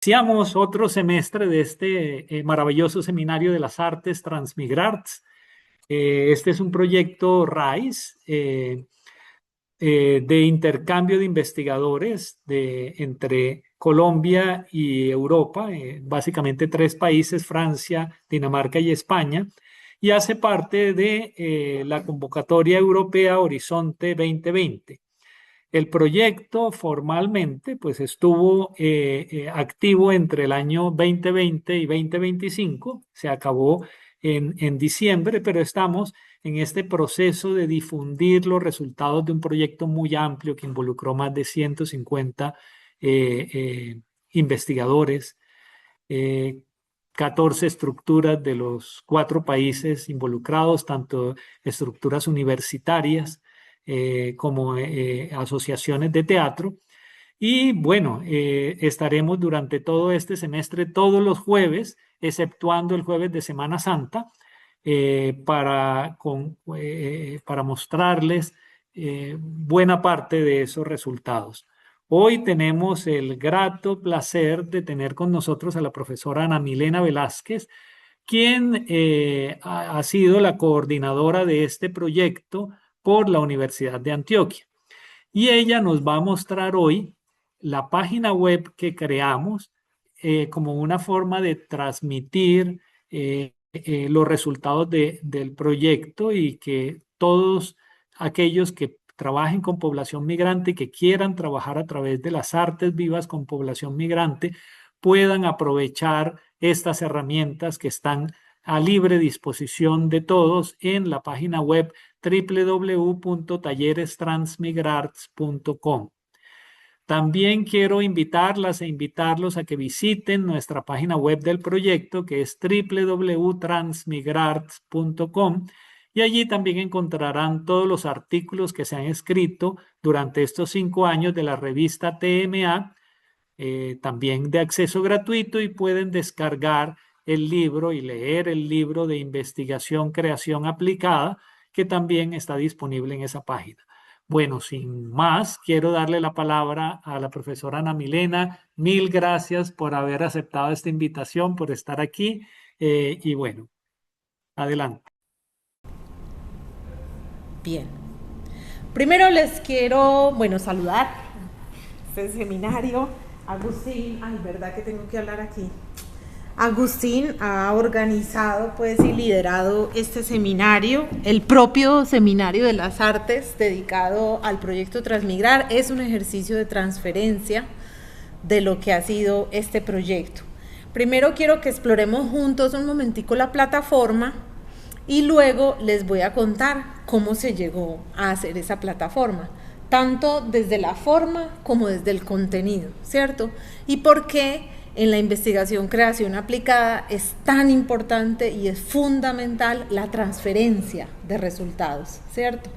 Iniciamos otro semestre de este maravilloso seminario de las artes Transmigrarts. Este es un proyecto RAIS de intercambio de investigadores entre Colombia y Europa, básicamente tres países, Francia, Dinamarca y España, y hace parte de la convocatoria europea Horizonte 2020. El proyecto formalmente pues estuvo activo entre el año 2020 y 2025, se acabó en diciembre, pero estamos en este proceso de difundir los resultados de un proyecto muy amplio que involucró más de 150 investigadores, eh, 14 estructuras de los 4 países involucrados, tanto estructuras universitarias como asociaciones de teatro. Y bueno, estaremos durante todo este semestre todos los jueves, exceptuando el jueves de Semana Santa, para mostrarles buena parte de esos resultados. Hoy tenemos el grato placer de tener con nosotros a la profesora Ana Milena Velázquez, quien ha sido la coordinadora de este proyecto por la Universidad de Antioquia. Y ella nos va a mostrar hoy la página web que creamos como una forma de transmitir los resultados del proyecto y que todos aquellos que trabajen con población migrante y que quieran trabajar a través de las artes vivas con población migrante puedan aprovechar estas herramientas que están a libre disposición de todos en la página web www.tallerestransmigrarts.com. También quiero invitarlas e invitarlos a que visiten nuestra página web del proyecto, que es www.transmigrarts.com, y allí también encontrarán todos los artículos que se han escrito durante estos 5 años de la revista TMA, también de acceso gratuito, y pueden descargar el libro y leer el libro de investigación creación aplicada, que también está disponible en esa página. Bueno, sin más, quiero darle la palabra a la profesora Ana Milena. Mil gracias por haber aceptado esta invitación, por estar aquí. Y bueno, adelante. Bien. Primero les quiero, saludar este seminario. Agustín, verdad que tengo que hablar aquí. Agustín ha organizado y liderado este seminario, el propio seminario de las artes dedicado al proyecto Transmigrar. Es un ejercicio de transferencia de lo que ha sido este proyecto. Primero quiero que exploremos juntos un momentico la plataforma y luego les voy a contar cómo se llegó a hacer esa plataforma, tanto desde la forma como desde el contenido, ¿cierto? Y por qué en la investigación creación aplicada es tan importante y es fundamental la transferencia de resultados, ¿cierto?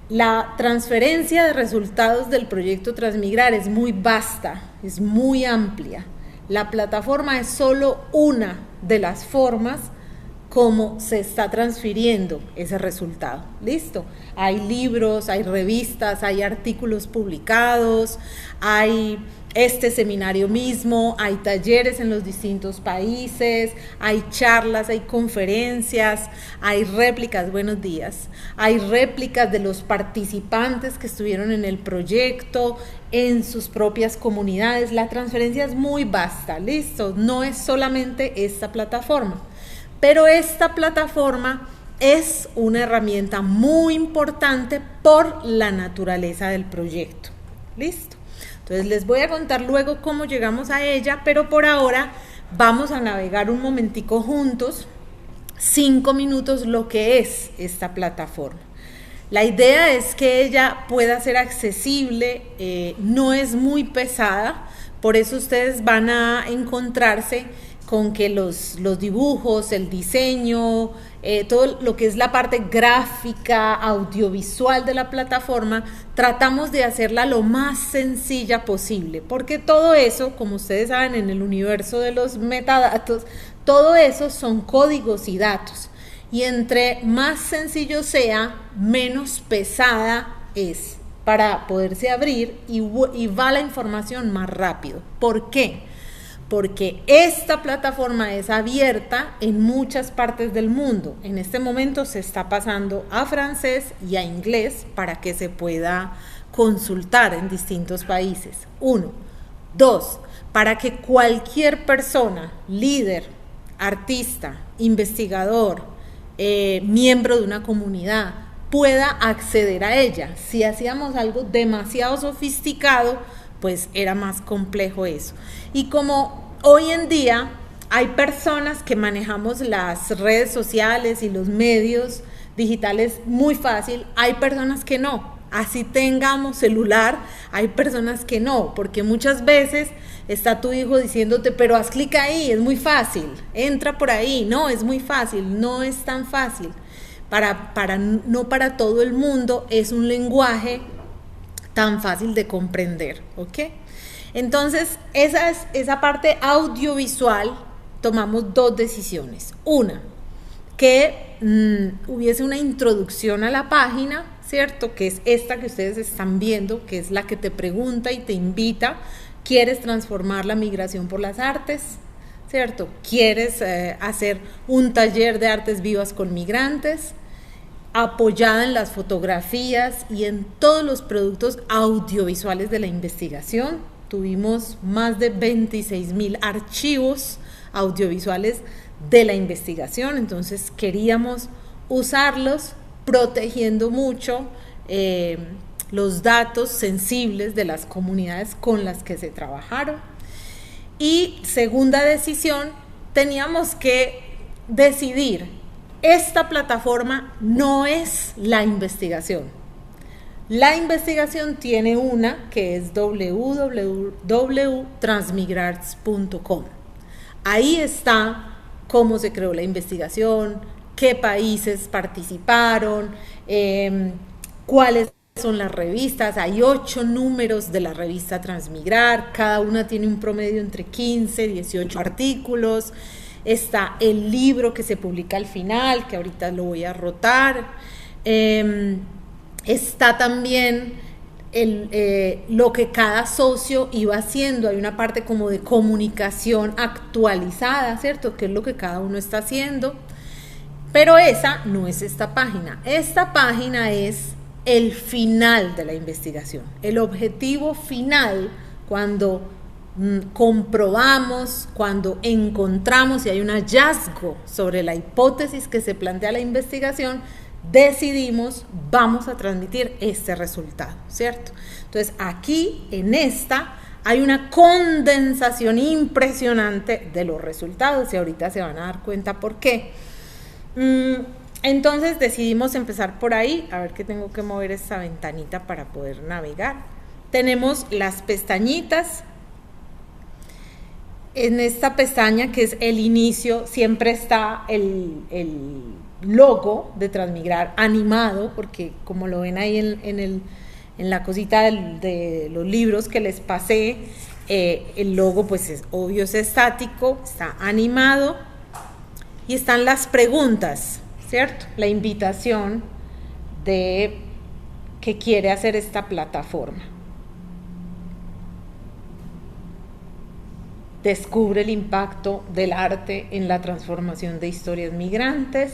La transferencia de resultados del proyecto Transmigrar es muy vasta, es muy amplia. La plataforma es solo una de las formas cómo se está transfiriendo ese resultado. ¿Listo? Hay libros, hay revistas, hay artículos publicados, hay este seminario mismo, hay talleres en los distintos países, hay charlas, hay conferencias, hay réplicas, buenos días, hay réplicas de los participantes que estuvieron en el proyecto, en sus propias comunidades. La transferencia es muy vasta, ¿listo? No es solamente esta plataforma. Pero esta plataforma es una herramienta muy importante por la naturaleza del proyecto. ¿Listo? Entonces les voy a contar luego cómo llegamos a ella, pero por ahora vamos a navegar un momentico juntos, 5 minutos, lo que es esta plataforma. La idea es que ella pueda ser accesible, no es muy pesada, por eso ustedes van a encontrarse con que los dibujos, el diseño, todo lo que es la parte gráfica, audiovisual de la plataforma, tratamos de hacerla lo más sencilla posible, porque todo eso, como ustedes saben, en el universo de los metadatos, todo eso son códigos y datos, y entre más sencillo sea, menos pesada es para poderse abrir y va la información más rápido. ¿Por qué? porque esta plataforma es abierta en muchas partes del mundo. En este momento se está pasando a francés y a inglés para que se pueda consultar en distintos países. 1. 2. Para que cualquier persona, líder, artista, investigador, miembro de una comunidad, pueda acceder a ella. Si hacíamos algo demasiado sofisticado, pues era más complejo eso. Y como hoy en día hay personas que manejamos las redes sociales y los medios digitales muy fácil, hay personas que no. Así tengamos celular, hay personas que no, porque muchas veces está tu hijo diciéndote, pero haz clic ahí, es muy fácil, entra por ahí. No, es muy fácil, no es tan fácil. No para todo el mundo es un lenguaje tan fácil de comprender, ¿ok? Entonces, esa parte audiovisual, tomamos 2 decisiones. Una, que hubiese una introducción a la página, ¿cierto? Que es esta que ustedes están viendo, que es la que te pregunta y te invita. ¿Quieres transformar la migración por las artes? ¿Cierto? ¿Quieres hacer un taller de artes vivas con migrantes? Apoyada en las fotografías y en todos los productos audiovisuales de la investigación. Tuvimos más de 26,000 archivos audiovisuales de la investigación, entonces queríamos usarlos protegiendo mucho los datos sensibles de las comunidades con las que se trabajaron. Y segunda decisión, teníamos que decidir, esta plataforma no es la investigación. La investigación tiene una que es www.transmigrarts.com. Ahí está cómo se creó la investigación, qué países participaron, cuáles son las revistas. Hay 8 números de la revista Transmigrar, cada una tiene un promedio entre 15 y 18 artículos. Está el libro que se publica al final, que ahorita lo voy a rotar. Está también lo que cada socio iba haciendo. Hay una parte como de comunicación actualizada, ¿cierto? Que es lo que cada uno está haciendo. Pero esa no es esta página. Esta página es el final de la investigación. El objetivo final, cuando comprobamos, cuando encontramos y hay un hallazgo sobre la hipótesis que se plantea la investigación, decidimos, vamos a transmitir este resultado, ¿cierto? Entonces aquí en esta hay una condensación impresionante de los resultados y ahorita se van a dar cuenta por qué. Entonces decidimos empezar por ahí. A ver, que tengo que mover esta ventanita para poder navegar. Tenemos las pestañitas. En esta pestaña, que es el inicio, siempre está el logo de Transmigrar animado, porque como lo ven ahí en la cosita de los libros que les pasé, el logo pues es obvio, es estático, está animado, y están las preguntas, ¿cierto? La invitación de que quiere hacer esta plataforma. Descubre el impacto del arte en la transformación de historias migrantes.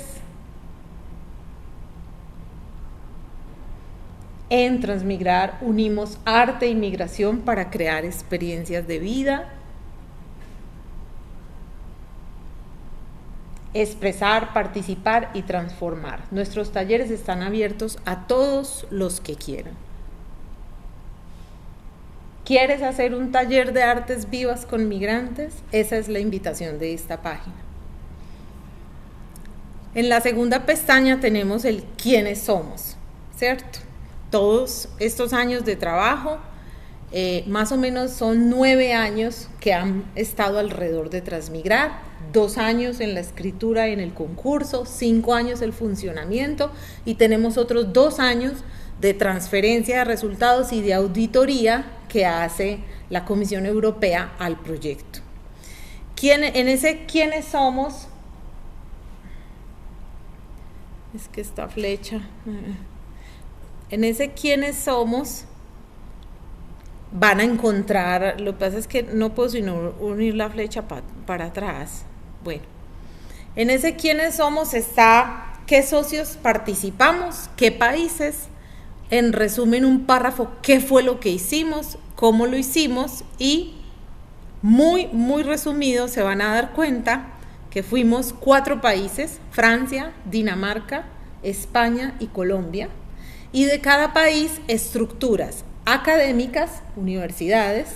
En Transmigrar unimos arte y migración para crear experiencias de vida. Expresar, participar y transformar. Nuestros talleres están abiertos a todos los que quieran. ¿Quieres hacer un taller de artes vivas con migrantes? Esa es la invitación de esta página. En la segunda pestaña tenemos el quiénes somos, ¿cierto? Todos estos años de trabajo, más o menos son 9 años que han estado alrededor de Transmigrar, 2 años en la escritura y en el concurso, 5 años el funcionamiento, y tenemos otros 2 años de transferencia de resultados y de auditoría que hace la Comisión Europea al proyecto. En ese quiénes somos, es que esta flecha, en ese quiénes somos, van a encontrar, lo que pasa es que no puedo sino unir la flecha para atrás. Bueno, en ese quiénes somos está qué socios participamos, qué países, en resumen un párrafo, qué fue lo que hicimos, cómo lo hicimos y muy resumido se van a dar cuenta que fuimos 4 países, Francia, Dinamarca, España y Colombia, y de cada país estructuras académicas, universidades,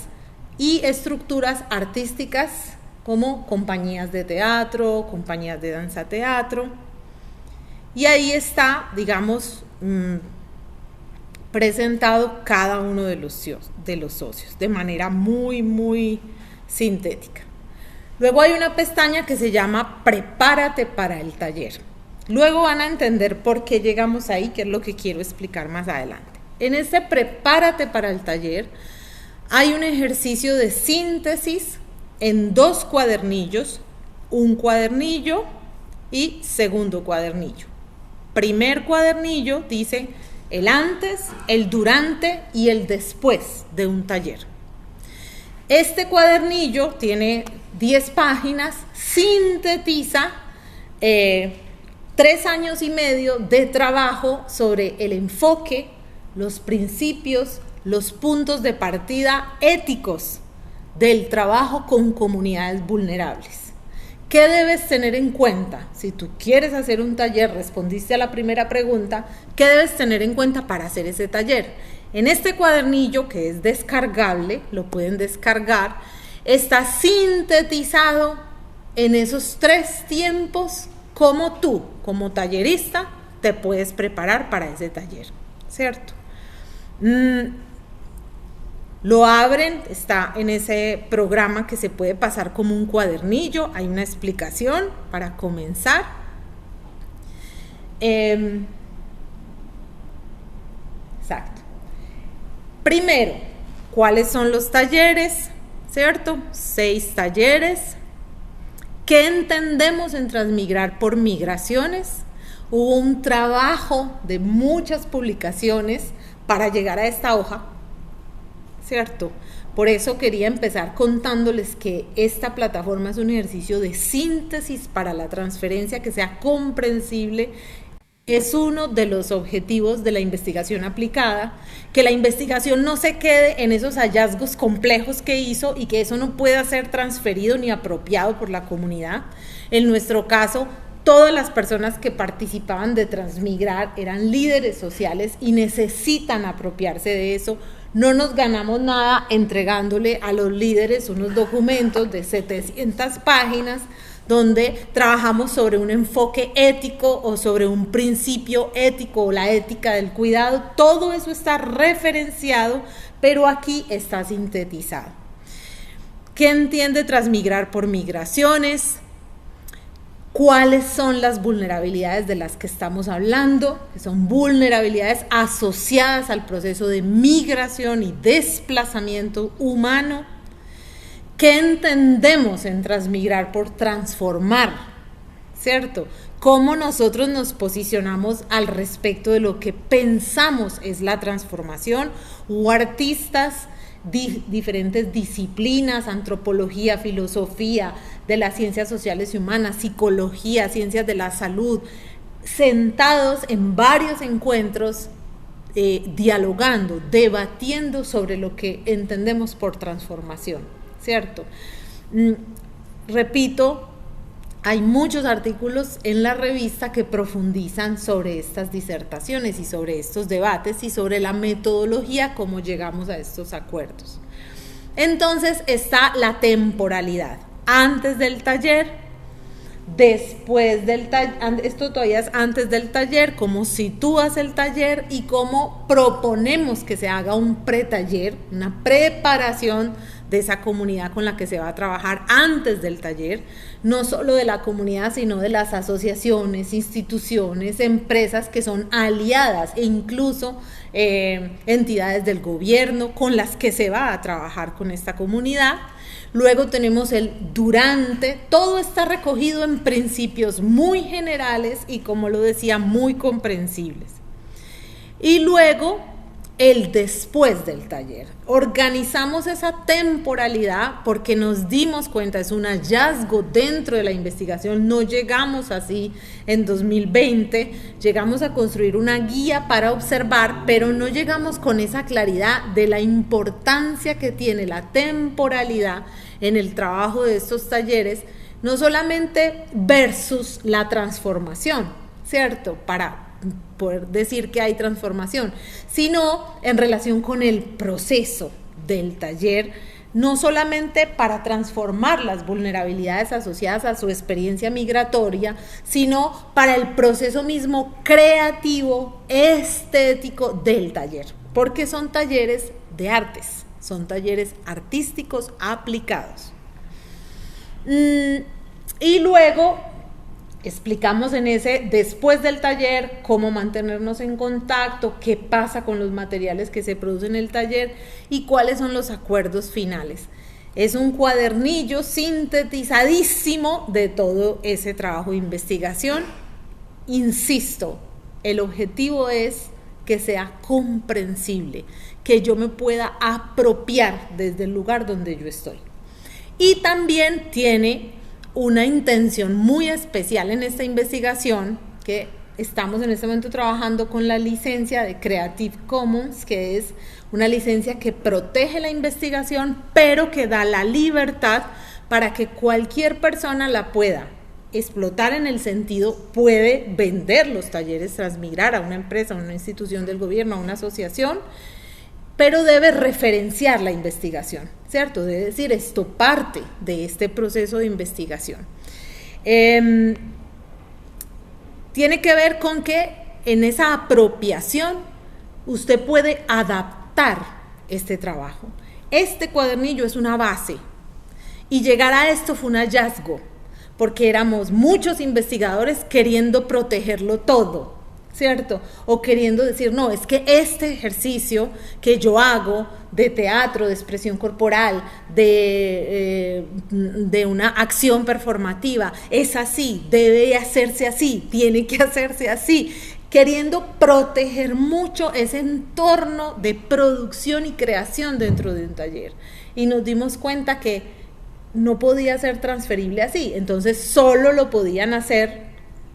y estructuras artísticas como compañías de teatro, compañías de danza teatro, y ahí está, digamos, presentado cada uno de los socios de manera muy sintética. Luego hay una pestaña que se llama Prepárate para el taller. Luego van a entender por qué llegamos ahí, que es lo que quiero explicar más adelante. En este Prepárate para el taller hay un ejercicio de síntesis en 2 cuadernillos, un cuadernillo y segundo cuadernillo. Primer cuadernillo dice el antes, el durante y el después de un taller. Este cuadernillo tiene 10 páginas, sintetiza 3 años y medio de trabajo sobre el enfoque, los principios, los puntos de partida éticos del trabajo con comunidades vulnerables. ¿Qué debes tener en cuenta? Si tú quieres hacer un taller, respondiste a la primera pregunta, ¿qué debes tener en cuenta para hacer ese taller? En este cuadernillo, que es descargable, lo pueden descargar, está sintetizado en esos 3 tiempos cómo tú, como tallerista, te puedes preparar para ese taller, ¿cierto? Lo abren, está en ese programa que se puede pasar como un cuadernillo, hay una explicación para comenzar. Exacto. Primero, ¿cuáles son los talleres? ¿Cierto? 6 talleres. ¿Qué entendemos en Transmigrar por migraciones? Hubo un trabajo de muchas publicaciones para llegar a esta hoja, ¿cierto? Por eso quería empezar contándoles que esta plataforma es un ejercicio de síntesis para la transferencia que sea comprensible. Es uno de los objetivos de la investigación aplicada, que la investigación no se quede en esos hallazgos complejos que hizo y que eso no pueda ser transferido ni apropiado por la comunidad. En nuestro caso, todas las personas que participaban de Transmigrar eran líderes sociales y necesitan apropiarse de eso. No nos ganamos nada entregándole a los líderes unos documentos de 700 páginas donde trabajamos sobre un enfoque ético o sobre un principio ético o la ética del cuidado. Todo eso está referenciado, pero aquí está sintetizado. ¿Qué entiende Transmigrar por migraciones? ¿Cuáles son las vulnerabilidades de las que estamos hablando? Que son vulnerabilidades asociadas al proceso de migración y desplazamiento humano. ¿Qué entendemos en Transmigrar por transformar? ¿Cierto? ¿Cómo nosotros nos posicionamos al respecto de lo que pensamos es la transformación? Hubo artistas, diferentes disciplinas, antropología, filosofía, de las ciencias sociales y humanas, psicología, ciencias de la salud, sentados en varios encuentros, dialogando, debatiendo sobre lo que entendemos por transformación, ¿cierto? Repito, hay muchos artículos en la revista que profundizan sobre estas disertaciones y sobre estos debates y sobre la metodología, cómo llegamos a estos acuerdos. Entonces está la temporalidad, antes del taller, después del taller, esto todavía es antes del taller, cómo sitúas el taller y cómo proponemos que se haga un pretaller, una preparación de esa comunidad con la que se va a trabajar antes del taller, no solo de la comunidad, sino de las asociaciones, instituciones, empresas que son aliadas e incluso entidades del gobierno con las que se va a trabajar con esta comunidad. Luego tenemos el durante, todo está recogido en principios muy generales y, como lo decía, muy comprensibles. Y luego el después del taller. Organizamos esa temporalidad porque nos dimos cuenta, es un hallazgo dentro de la investigación, no llegamos así en 2020, llegamos a construir una guía para observar, pero no llegamos con esa claridad de la importancia que tiene la temporalidad en el trabajo de estos talleres, no solamente versus la transformación, ¿cierto? Para poder decir que hay transformación, sino en relación con el proceso del taller, no solamente para transformar las vulnerabilidades asociadas a su experiencia migratoria, sino para el proceso mismo creativo, estético del taller, porque son talleres de artes, son talleres artísticos aplicados. Y luego explicamos en ese después del taller cómo mantenernos en contacto, qué pasa con los materiales que se producen en el taller y cuáles son los acuerdos finales. Es un cuadernillo sintetizadísimo de todo ese trabajo de investigación. Insisto, el objetivo es que sea comprensible, que yo me pueda apropiar desde el lugar donde yo estoy. Y también tiene una intención muy especial en esta investigación, que estamos en este momento trabajando con la licencia de Creative Commons, que es una licencia que protege la investigación, pero que da la libertad para que cualquier persona la pueda explotar, en el sentido, puede vender los talleres Transmigrar a una empresa, a una institución del gobierno, a una asociación, pero debe referenciar la investigación, ¿cierto? Debe decir, esto parte de este proceso de investigación. Tiene que ver con que en esa apropiación usted puede adaptar este trabajo. Este cuadernillo es una base y llegar a esto fue un hallazgo, porque éramos muchos investigadores queriendo protegerlo todo, ¿cierto? O queriendo decir, no, es que este ejercicio que yo hago de teatro, de expresión corporal, de una acción performativa, es así, debe hacerse así, tiene que hacerse así, queriendo proteger mucho ese entorno de producción y creación dentro de un taller. Y nos dimos cuenta que no podía ser transferible así, entonces solo lo podían hacer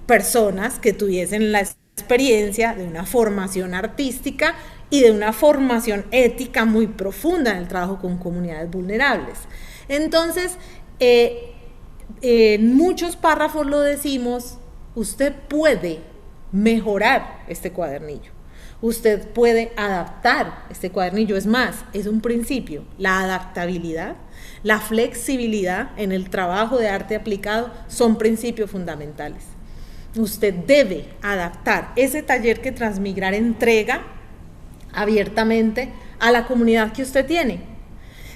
personas que tuviesen la experiencia de una formación artística y de una formación ética muy profunda en el trabajo con comunidades vulnerables. Entonces, en muchos párrafos lo decimos, usted puede mejorar este cuadernillo, usted puede adaptar este cuadernillo, es más, es un principio, la adaptabilidad, la flexibilidad en el trabajo de arte aplicado son principios fundamentales. Usted debe adaptar ese taller que Transmigrar entrega abiertamente a la comunidad que usted tiene.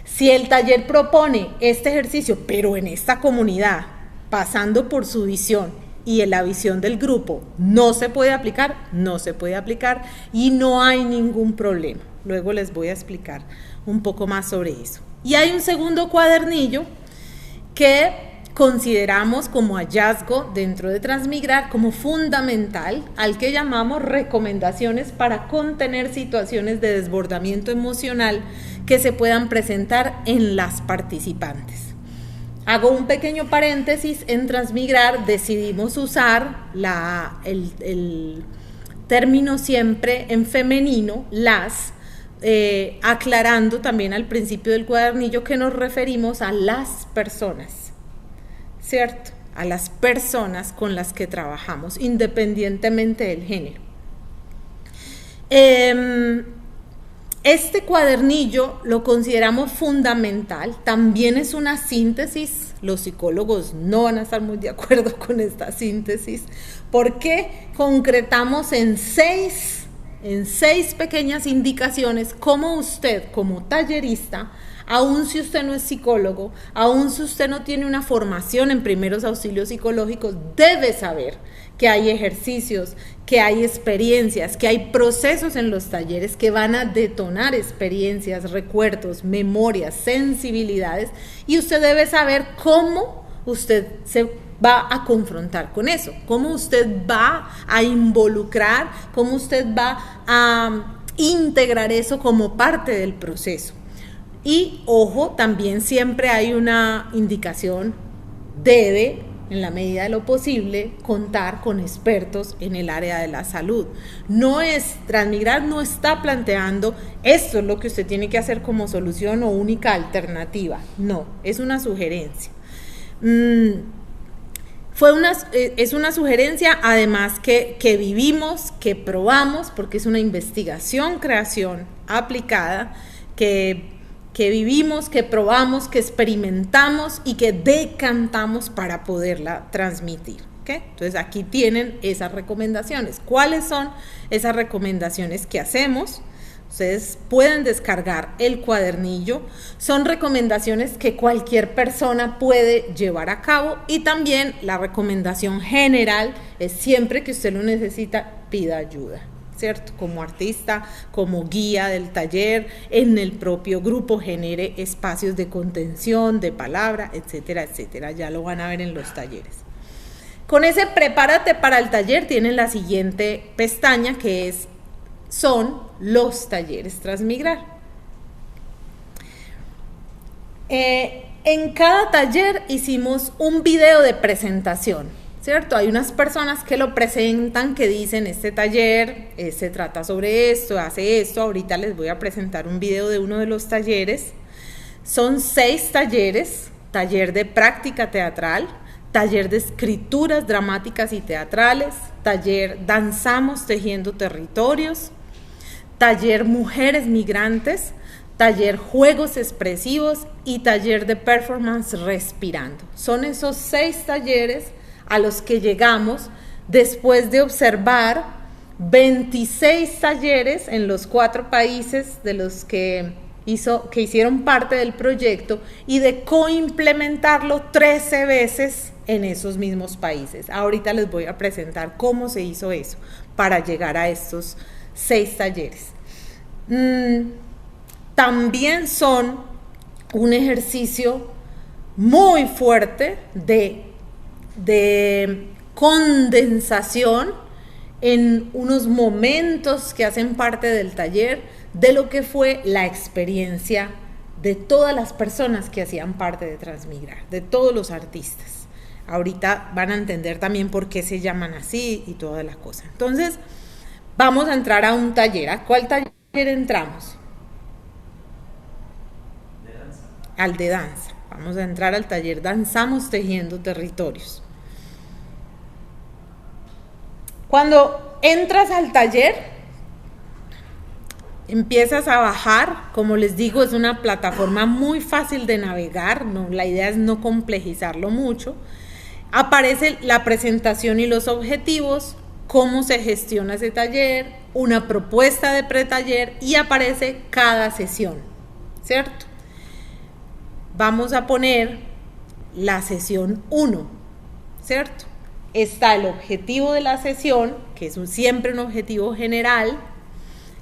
Si el taller propone este ejercicio, pero en esta comunidad, pasando por su visión y en la visión del grupo, no se puede aplicar, no se puede aplicar y no hay ningún problema. Luego les voy a explicar un poco más sobre eso. Y hay un segundo cuadernillo que consideramos como hallazgo dentro de Transmigrar como fundamental, al que llamamos recomendaciones para contener situaciones de desbordamiento emocional que se puedan presentar en las participantes. Hago un pequeño paréntesis, en Transmigrar decidimos usar el término siempre en femenino, las, aclarando también al principio del cuadernillo que nos referimos a las personas, ¿cierto? A las personas con las que trabajamos, independientemente del género. Este cuadernillo lo consideramos fundamental, también es una síntesis, los psicólogos no van a estar muy de acuerdo con esta síntesis, porque concretamos en seis pequeñas indicaciones cómo usted, como tallerista, aun si usted no es psicólogo, aun si usted no tiene una formación en primeros auxilios psicológicos, debe saber que hay ejercicios, que hay experiencias, que hay procesos en los talleres que van a detonar experiencias, recuerdos, memorias, sensibilidades, y usted debe saber cómo usted se va a confrontar con eso, cómo usted va a involucrar, cómo usted va a integrar eso como parte del proceso. Y ojo, también siempre hay una indicación, debe, en la medida de lo posible, contar con expertos en el área de la salud. Transmigrar no está planteando esto es lo que usted tiene que hacer como solución o única alternativa. No, es una sugerencia. Es una sugerencia además que vivimos, que probamos, porque es una investigación, creación aplicada, que vivimos, que probamos, que experimentamos y que decantamos para poderla transmitir. ¿Okay? Entonces aquí tienen esas recomendaciones. ¿Cuáles son esas recomendaciones que hacemos? Ustedes pueden descargar el cuadernillo. Son recomendaciones que cualquier persona puede llevar a cabo, y también la recomendación general es siempre que usted lo necesita, pida ayuda, ¿cierto? Como artista, como guía del taller, en el propio grupo genere espacios de contención, de palabra, etcétera, etcétera. Ya lo van a ver en los talleres. Con ese prepárate para el taller tienen la siguiente pestaña, que son los talleres Transmigrar. En cada taller hicimos un video de presentación, ¿cierto? Hay unas personas que lo presentan, que dicen, este taller se trata sobre esto, hace esto. Ahorita les voy a presentar un video de uno de los talleres. Son 6 talleres: taller de práctica teatral, taller de escrituras dramáticas y teatrales, taller Danzamos Tejiendo Territorios, taller Mujeres Migrantes, taller Juegos Expresivos y taller de Performance Respirando. Son esos 6 talleres a los que llegamos después de observar 26 talleres en los 4 países de los que hicieron parte del proyecto, y de coimplementarlo 13 veces en esos mismos países. Ahorita les voy a presentar cómo se hizo eso para llegar a estos 6 talleres. También son un ejercicio muy fuerte de condensación en unos momentos que hacen parte del taller de lo que fue la experiencia de todas las personas que hacían parte de Transmigrar, de todos los artistas. Ahorita van a entender también por qué se llaman así y todas las cosas. Entonces, vamos a entrar a un taller. ¿A cuál taller entramos? De danza. Al de danza. Vamos a entrar al taller Danzamos Tejiendo Territorios. Cuando entras al taller, empiezas a bajar. Como les digo, es una plataforma muy fácil de navegar. La idea es no complejizarlo mucho. Aparece la presentación y los objetivos, cómo se gestiona ese taller, una propuesta de pretaller, y aparece cada sesión, ¿cierto? Vamos a poner la sesión 1, ¿cierto? Está el objetivo de la sesión, que es siempre un objetivo general,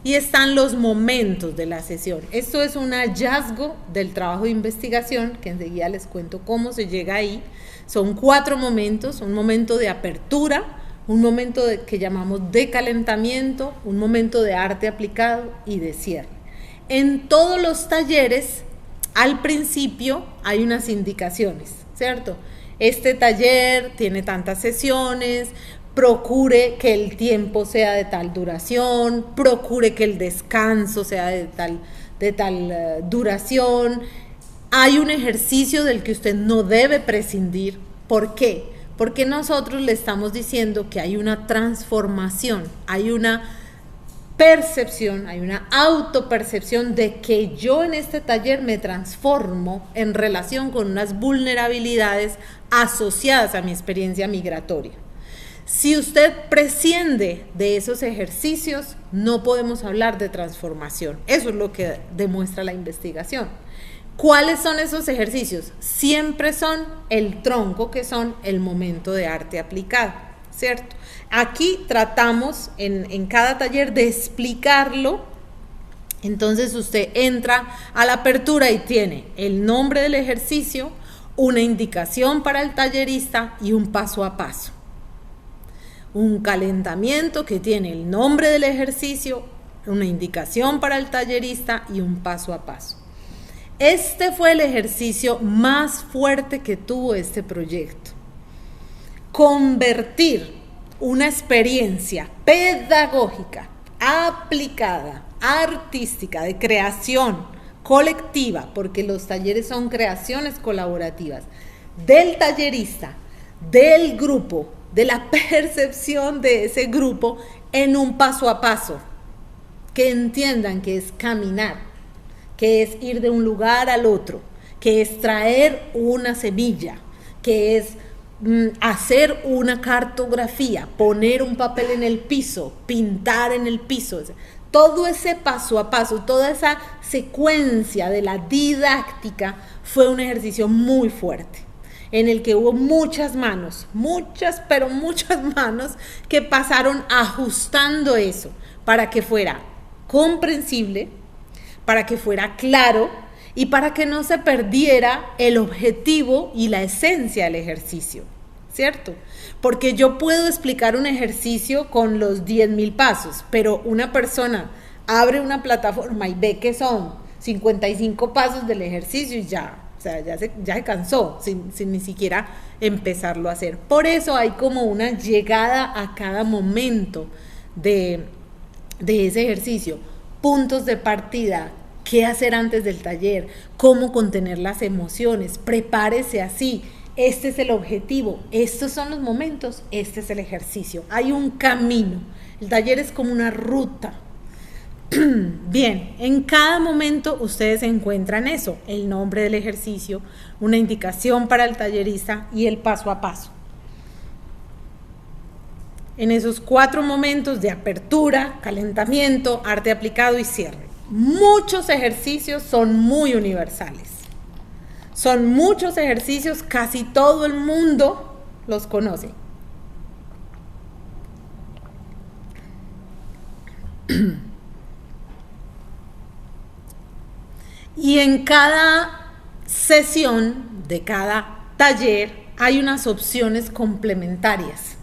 y están los momentos de la sesión. Esto es un hallazgo del trabajo de investigación, que enseguida les cuento cómo se llega ahí. Son 4 momentos: un momento de apertura, un momento que llamamos de calentamiento, un momento de arte aplicado y de cierre. En todos los talleres, al principio hay unas indicaciones, ¿cierto? Este taller tiene tantas sesiones, procure que el tiempo sea de tal duración, procure que el descanso sea de tal duración. Hay un ejercicio del que usted no debe prescindir. ¿Por qué? Porque nosotros le estamos diciendo que hay una transformación, hay una percepción, hay una autopercepción de que yo en este taller me transformo en relación con unas vulnerabilidades asociadas a mi experiencia migratoria. Si usted prescinde de esos ejercicios, no podemos hablar de transformación. Eso es lo que demuestra la investigación. ¿Cuáles son esos ejercicios? Siempre son el tronco, que son el momento de arte aplicado, ¿cierto? Aquí tratamos en cada taller de explicarlo. Entonces usted entra a la apertura y tiene el nombre del ejercicio, una indicación para el tallerista y un paso a paso. Un calentamiento que tiene el nombre del ejercicio, una indicación para el tallerista y un paso a paso. Este fue el ejercicio más fuerte que tuvo este proyecto. Convertir una experiencia pedagógica, aplicada, artística, de creación colectiva, porque los talleres son creaciones colaborativas, del tallerista, del grupo, de la percepción de ese grupo, en un paso a paso, que entiendan que es caminar, que es ir de un lugar al otro, que es traer una semilla, que es hacer una cartografía, poner un papel en el piso, pintar en el piso. Todo ese paso a paso, toda esa secuencia de la didáctica fue un ejercicio muy fuerte, en el que hubo muchas manos, pero muchas manos que pasaron ajustando eso para que fuera comprensible, para que fuera claro y para que no se perdiera el objetivo y la esencia del ejercicio, ¿cierto? Porque yo puedo explicar un ejercicio con los 10,000 pasos, pero una persona abre una plataforma y ve que son 55 pasos del ejercicio y ya se cansó sin ni siquiera empezarlo a hacer. Por eso hay como una llegada a cada momento de ese ejercicio, puntos de partida, qué hacer antes del taller, cómo contener las emociones, prepárese así, este es el objetivo, estos son los momentos, este es el ejercicio. Hay un camino, el taller es como una ruta. Bien, en cada momento ustedes encuentran eso, el nombre del ejercicio, una indicación para el tallerista y el paso a paso. En esos 4 momentos de apertura, calentamiento, arte aplicado y cierre. Muchos ejercicios son muy universales. Son muchos ejercicios, casi todo el mundo los conoce. Y en cada sesión de cada taller hay unas opciones complementarias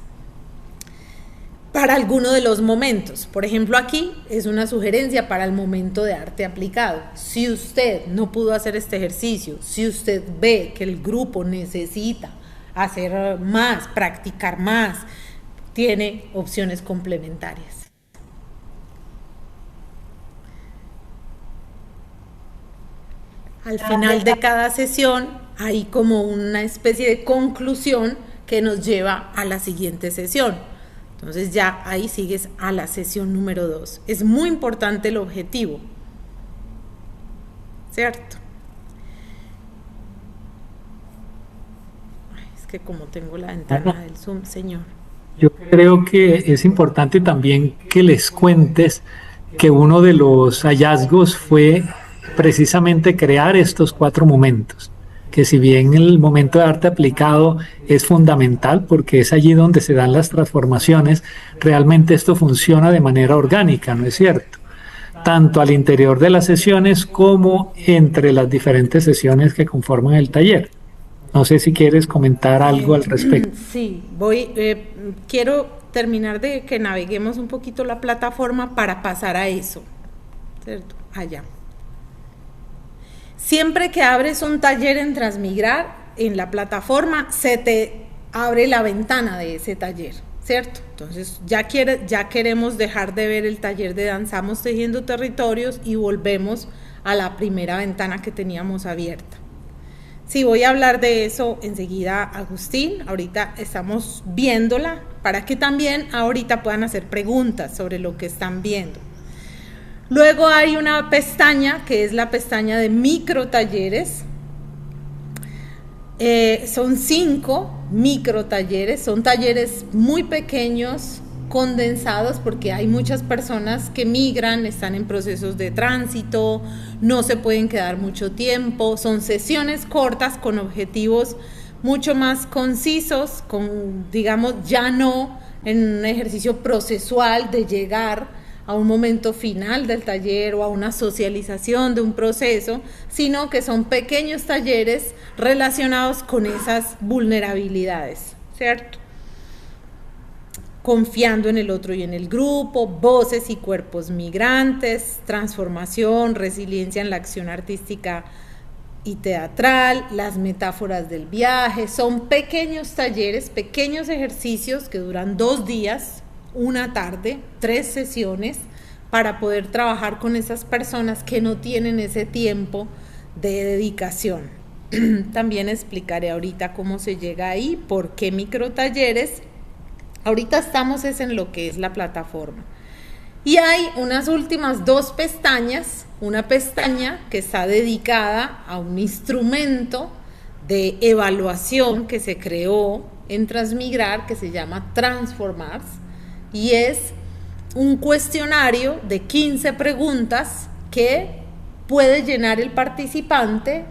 para alguno de los momentos. Por ejemplo, aquí es una sugerencia para el momento de arte aplicado. Si usted no pudo hacer este ejercicio, si usted ve que el grupo necesita hacer más, practicar más, tiene opciones complementarias. Al final de cada sesión hay como una especie de conclusión que nos lleva a la siguiente sesión. Entonces ya ahí sigues a la sesión número 2. Es muy importante el objetivo, ¿cierto? Ay, es que como tengo la ventana del Zoom, señor. Yo creo que es importante también que les cuentes que uno de los hallazgos fue precisamente crear estos 4 momentos, que si bien el momento de arte aplicado es fundamental porque es allí donde se dan las transformaciones, realmente esto funciona de manera orgánica, ¿no es cierto? Tanto al interior de las sesiones como entre las diferentes sesiones que conforman el taller. No sé si quieres comentar algo al respecto. Sí, quiero terminar de que naveguemos un poquito la plataforma para pasar a eso, ¿cierto? Allá. Siempre que abres un taller en Transmigrar, en la plataforma se te abre la ventana de ese taller, ¿cierto? Entonces ya queremos dejar de ver el taller de Danzamos Tejiendo Territorios y volvemos a la primera ventana que teníamos abierta. Sí, voy a hablar de eso enseguida, Agustín. Ahorita estamos viéndola para que también ahorita puedan hacer preguntas sobre lo que están viendo. Luego hay una pestaña que es la pestaña de microtalleres. Son 5 microtalleres, son talleres muy pequeños, condensados, porque hay muchas personas que migran, están en procesos de tránsito, no se pueden quedar mucho tiempo, son sesiones cortas con objetivos mucho más concisos, digamos, ya no en un ejercicio procesual de llegar a un momento final del taller o a una socialización de un proceso, sino que son pequeños talleres relacionados con esas vulnerabilidades, ¿cierto? confiando en el otro y en el grupo, voces y cuerpos migrantes, transformación, resiliencia en la acción artística y teatral, las metáforas del viaje. Son pequeños talleres, pequeños ejercicios que duran 2 días, una tarde, 3 sesiones, para poder trabajar con esas personas que no tienen ese tiempo de dedicación. También explicaré ahorita cómo se llega ahí, por qué microtalleres. Ahorita estamos en lo que es la plataforma. Y hay unas últimas 2 pestañas, una pestaña que está dedicada a un instrumento de evaluación que se creó en Transmigrar, que se llama Transformars, y es un cuestionario de 15 preguntas que puede llenar el participante,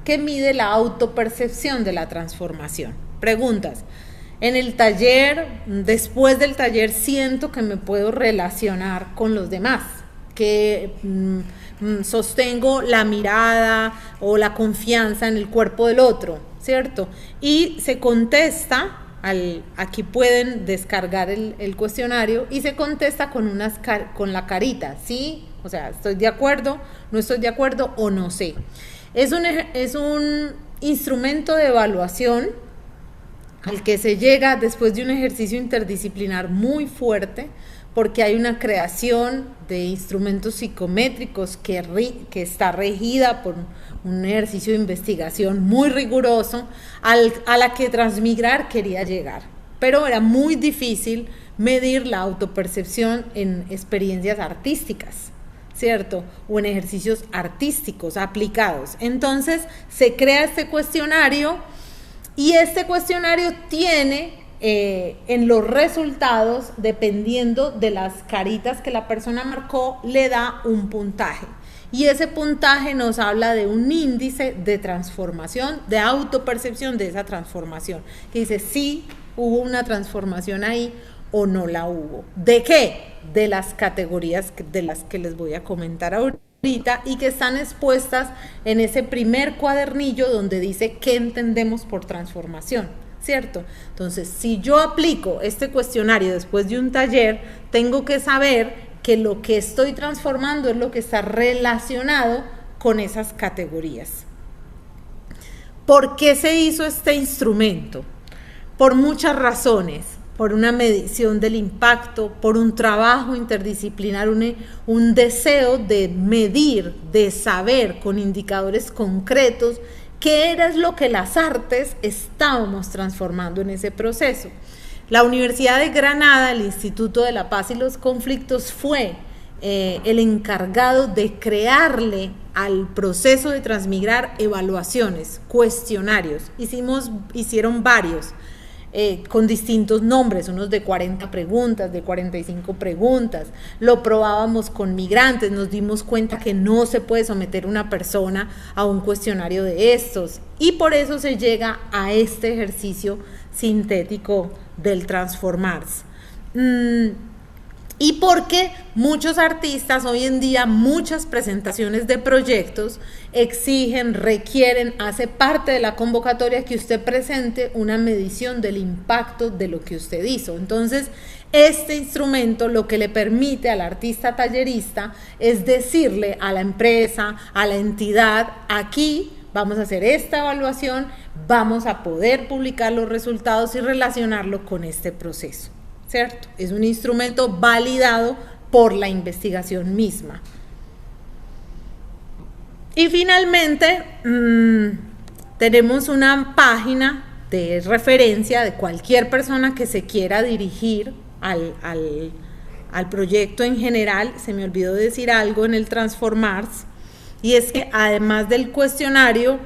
que mide la autopercepción de la transformación. Preguntas: en el taller, después del taller, siento que me puedo relacionar con los demás, que sostengo la mirada o la confianza en el cuerpo del otro, ¿cierto? Y se contesta, aquí pueden descargar el cuestionario, y se contesta con la carita, ¿sí? O sea, estoy de acuerdo, no estoy de acuerdo o no sé. Es un instrumento de evaluación al que se llega después de un ejercicio interdisciplinar muy fuerte, porque hay una creación de instrumentos psicométricos que está regida por un ejercicio de investigación muy riguroso a la que Transmigrar quería llegar. Pero era muy difícil medir la autopercepción en experiencias artísticas, ¿cierto? O en ejercicios artísticos aplicados. Entonces se crea este cuestionario, y este cuestionario tiene en los resultados, dependiendo de las caritas que la persona marcó, le da un puntaje. Y ese puntaje nos habla de un índice de transformación, de autopercepción de esa transformación, que dice si hubo una transformación ahí o no la hubo. ¿De qué? De las categorías de las que les voy a comentar ahorita, y que están expuestas en ese primer cuadernillo donde dice qué entendemos por transformación, ¿cierto? Entonces, si yo aplico este cuestionario después de un taller, tengo que saber que lo que estoy transformando es lo que está relacionado con esas categorías. ¿Por qué se hizo este instrumento? Por muchas razones. Por una medición del impacto, por un trabajo interdisciplinar, un deseo de medir, de saber con indicadores concretos qué era lo que las artes estábamos transformando en ese proceso. La Universidad de Granada, el Instituto de la Paz y los Conflictos, fue el encargado de crearle al proceso de Transmigrar evaluaciones, cuestionarios. Hicieron varios. Con distintos nombres, unos de 40 preguntas, de 45 preguntas. Lo probábamos con migrantes, nos dimos cuenta que no se puede someter una persona a un cuestionario de estos, y por eso se llega a este ejercicio sintético del Transformarse. Y porque muchos artistas hoy en día, muchas presentaciones de proyectos exigen, requieren, hace parte de la convocatoria que usted presente una medición del impacto de lo que usted hizo. Entonces, este instrumento lo que le permite al artista tallerista es decirle a la empresa, a la entidad: aquí vamos a hacer esta evaluación, vamos a poder publicar los resultados y relacionarlo con este proceso, ¿cierto? Es un instrumento validado por la investigación misma. Y finalmente, tenemos una página de referencia de cualquier persona que se quiera dirigir al proyecto en general. Se me olvidó decir algo en el Transformarse, y es que además del cuestionario,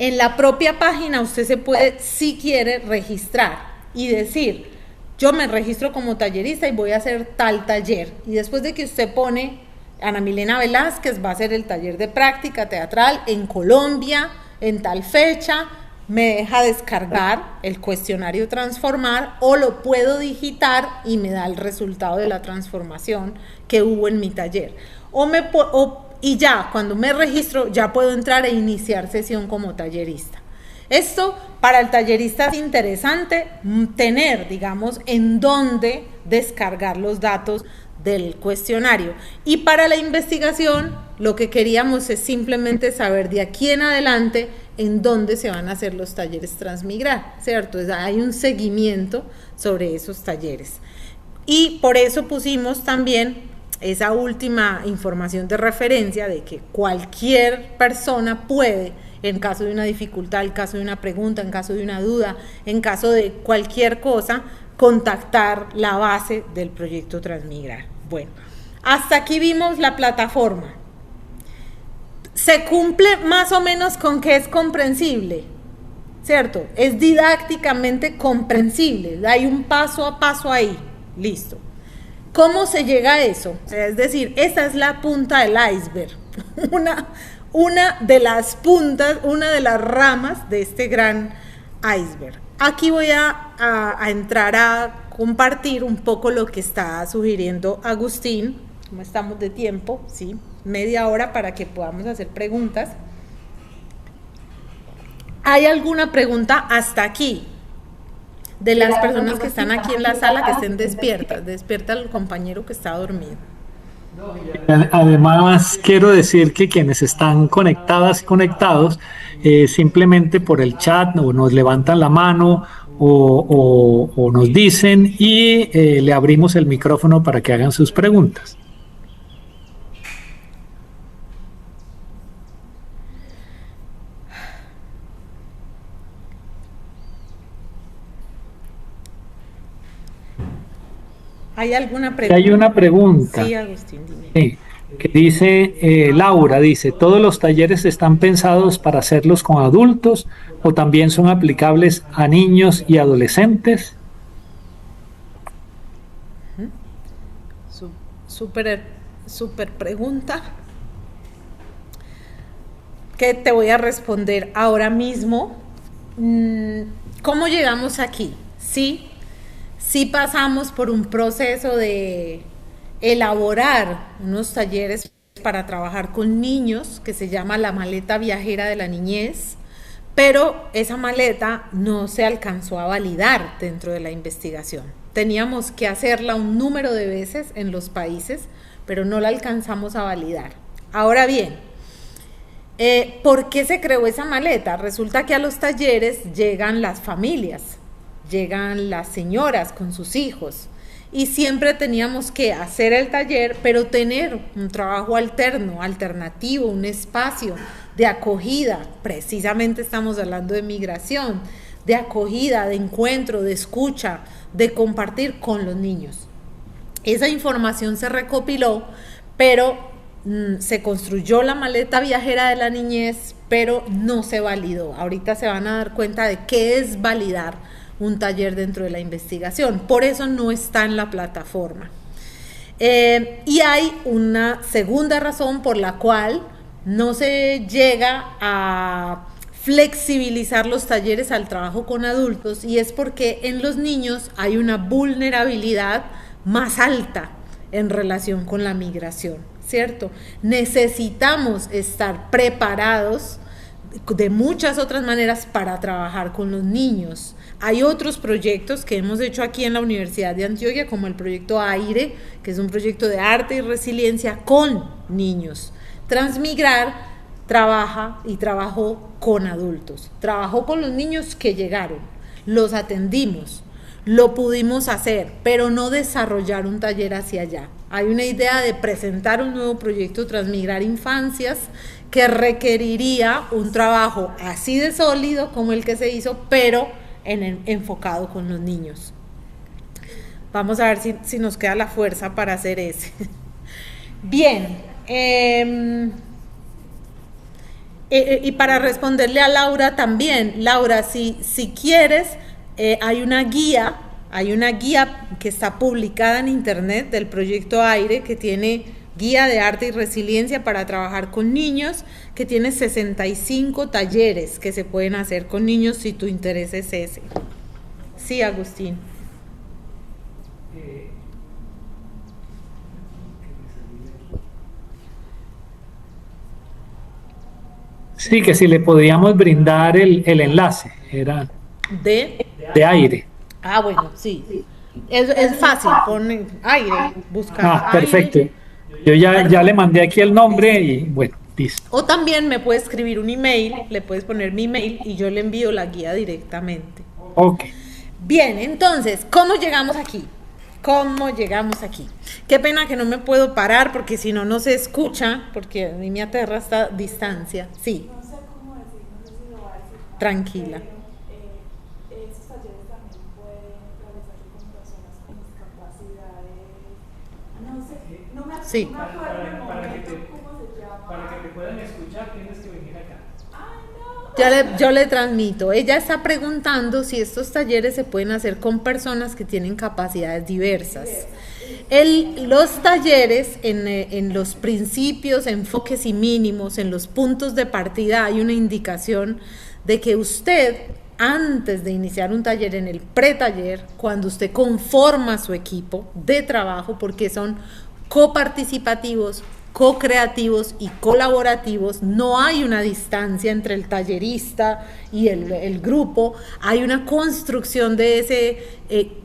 en la propia página usted se puede, si quiere, registrar y decir: yo me registro como tallerista y voy a hacer tal taller. Y después de que usted pone Ana Milena Velázquez, va a hacer el taller de práctica teatral en Colombia, en tal fecha, me deja descargar el cuestionario Transformar, o lo puedo digitar y me da el resultado de la transformación que hubo en mi taller. Y ya, cuando me registro, ya puedo entrar e iniciar sesión como tallerista. Esto para el tallerista es interesante tener, digamos, en dónde descargar los datos del cuestionario. Y para la investigación, lo que queríamos es simplemente saber de aquí en adelante en dónde se van a hacer los talleres Transmigrar, ¿cierto? Hay un seguimiento sobre esos talleres. Y por eso pusimos también esa última información de referencia de que cualquier persona puede, en caso de una dificultad, en caso de una pregunta, en caso de una duda, en caso de cualquier cosa, contactar la base del proyecto Transmigrar. Bueno, hasta aquí vimos la plataforma. Se cumple más o menos con que es comprensible, ¿cierto? Es didácticamente comprensible, hay un paso a paso ahí, listo. ¿Cómo se llega a eso? Es decir, esa es la punta del iceberg, una de las puntas, una de las ramas de este gran iceberg. Aquí voy a entrar a compartir un poco lo que está sugiriendo Agustín. ¿Cómo estamos de tiempo? Sí, media hora para que podamos hacer preguntas. ¿Hay alguna pregunta hasta aquí? De las personas que están aquí en la sala que estén despiertas. Despierta al compañero que está dormido. Además, quiero decir que quienes están conectadas y conectados, simplemente por el chat o nos levantan la mano o nos dicen y le abrimos el micrófono para que hagan sus preguntas. ¿Hay alguna pregunta? Hay una pregunta. Sí, Agustín, dime. Sí, que dice, Laura, dice, ¿todos los talleres están pensados para hacerlos con adultos o también son aplicables a niños y adolescentes? Súper pregunta que te voy a responder ahora mismo. ¿Cómo llegamos aquí? Sí pasamos por un proceso de elaborar unos talleres para trabajar con niños que se llama la maleta viajera de la niñez, pero esa maleta no se alcanzó a validar dentro de la investigación. Teníamos que hacerla un número de veces en los países, pero no la alcanzamos a validar. Ahora bien, ¿por qué se creó esa maleta? Resulta que a los talleres llegan las familias, llegan las señoras con sus hijos y siempre teníamos que hacer el taller, pero tener un trabajo alternativo, un espacio de acogida. Precisamente estamos hablando de migración, de acogida, de encuentro, de escucha, de compartir con los niños. Esa información se recopiló, pero se construyó la maleta viajera de la niñez, pero no se validó. Ahorita se van a dar cuenta de qué es validar un taller dentro de la investigación. Por eso no está en la plataforma. Y hay una segunda razón por la cual no se llega a flexibilizar los talleres al trabajo con adultos, y es porque en los niños hay una vulnerabilidad más alta en relación con la migración, ¿cierto? Necesitamos estar preparados de muchas otras maneras para trabajar con los niños. Hay otros proyectos que hemos hecho aquí en la Universidad de Antioquia, como el proyecto AIRE, que es un proyecto de arte y resiliencia con niños. Transmigrar trabaja y trabajó con adultos, trabajó con los niños que llegaron, los atendimos, lo pudimos hacer, pero no desarrollar un taller hacia allá. Hay una idea de presentar un nuevo proyecto Transmigrar Infancias que requeriría un trabajo así de sólido como el que se hizo, pero enfocado con los niños. Vamos a ver si nos queda la fuerza para hacer ese. Bien, y para responderle a Laura también, Laura, si quieres, hay una guía que está publicada en internet del proyecto AIRE, que tiene guía de arte y resiliencia para trabajar con niños, que tiene 65 talleres que se pueden hacer con niños si tu interés es ese. Sí, Agustín. Sí, que si le podíamos brindar el enlace, era De, de aire. bueno, sí. Es fácil, pone aire, buscar Ah, perfecto. aire. Yo ya le mandé aquí el nombre y bueno, listo. O también me puede escribir un email, le puedes poner mi email y yo le envío la guía directamente. Ok. Bien, entonces, ¿cómo llegamos aquí? ¿Cómo llegamos aquí? Qué pena que no me puedo parar porque si no, no se escucha, porque a mí me aterra esta distancia. Sí. No sé cómo decir, no sé si lo va a decir. Tranquila. Esos talleres también pueden realizarse con personas con discapacidades. No sé, no me acuerdo el momento cómo se llama. Para que te puedan escuchar, tienes que venir acá. Yo le transmito. Ella está preguntando si estos talleres se pueden hacer con personas que tienen capacidades diversas. Los talleres, en los principios, enfoques y mínimos, en los puntos de partida, hay una indicación de que usted, antes de iniciar un taller, en el pretaller, cuando usted conforma su equipo de trabajo, porque son coparticipativos, co-creativos y colaborativos, no hay una distancia entre el tallerista y el grupo, hay una construcción de ese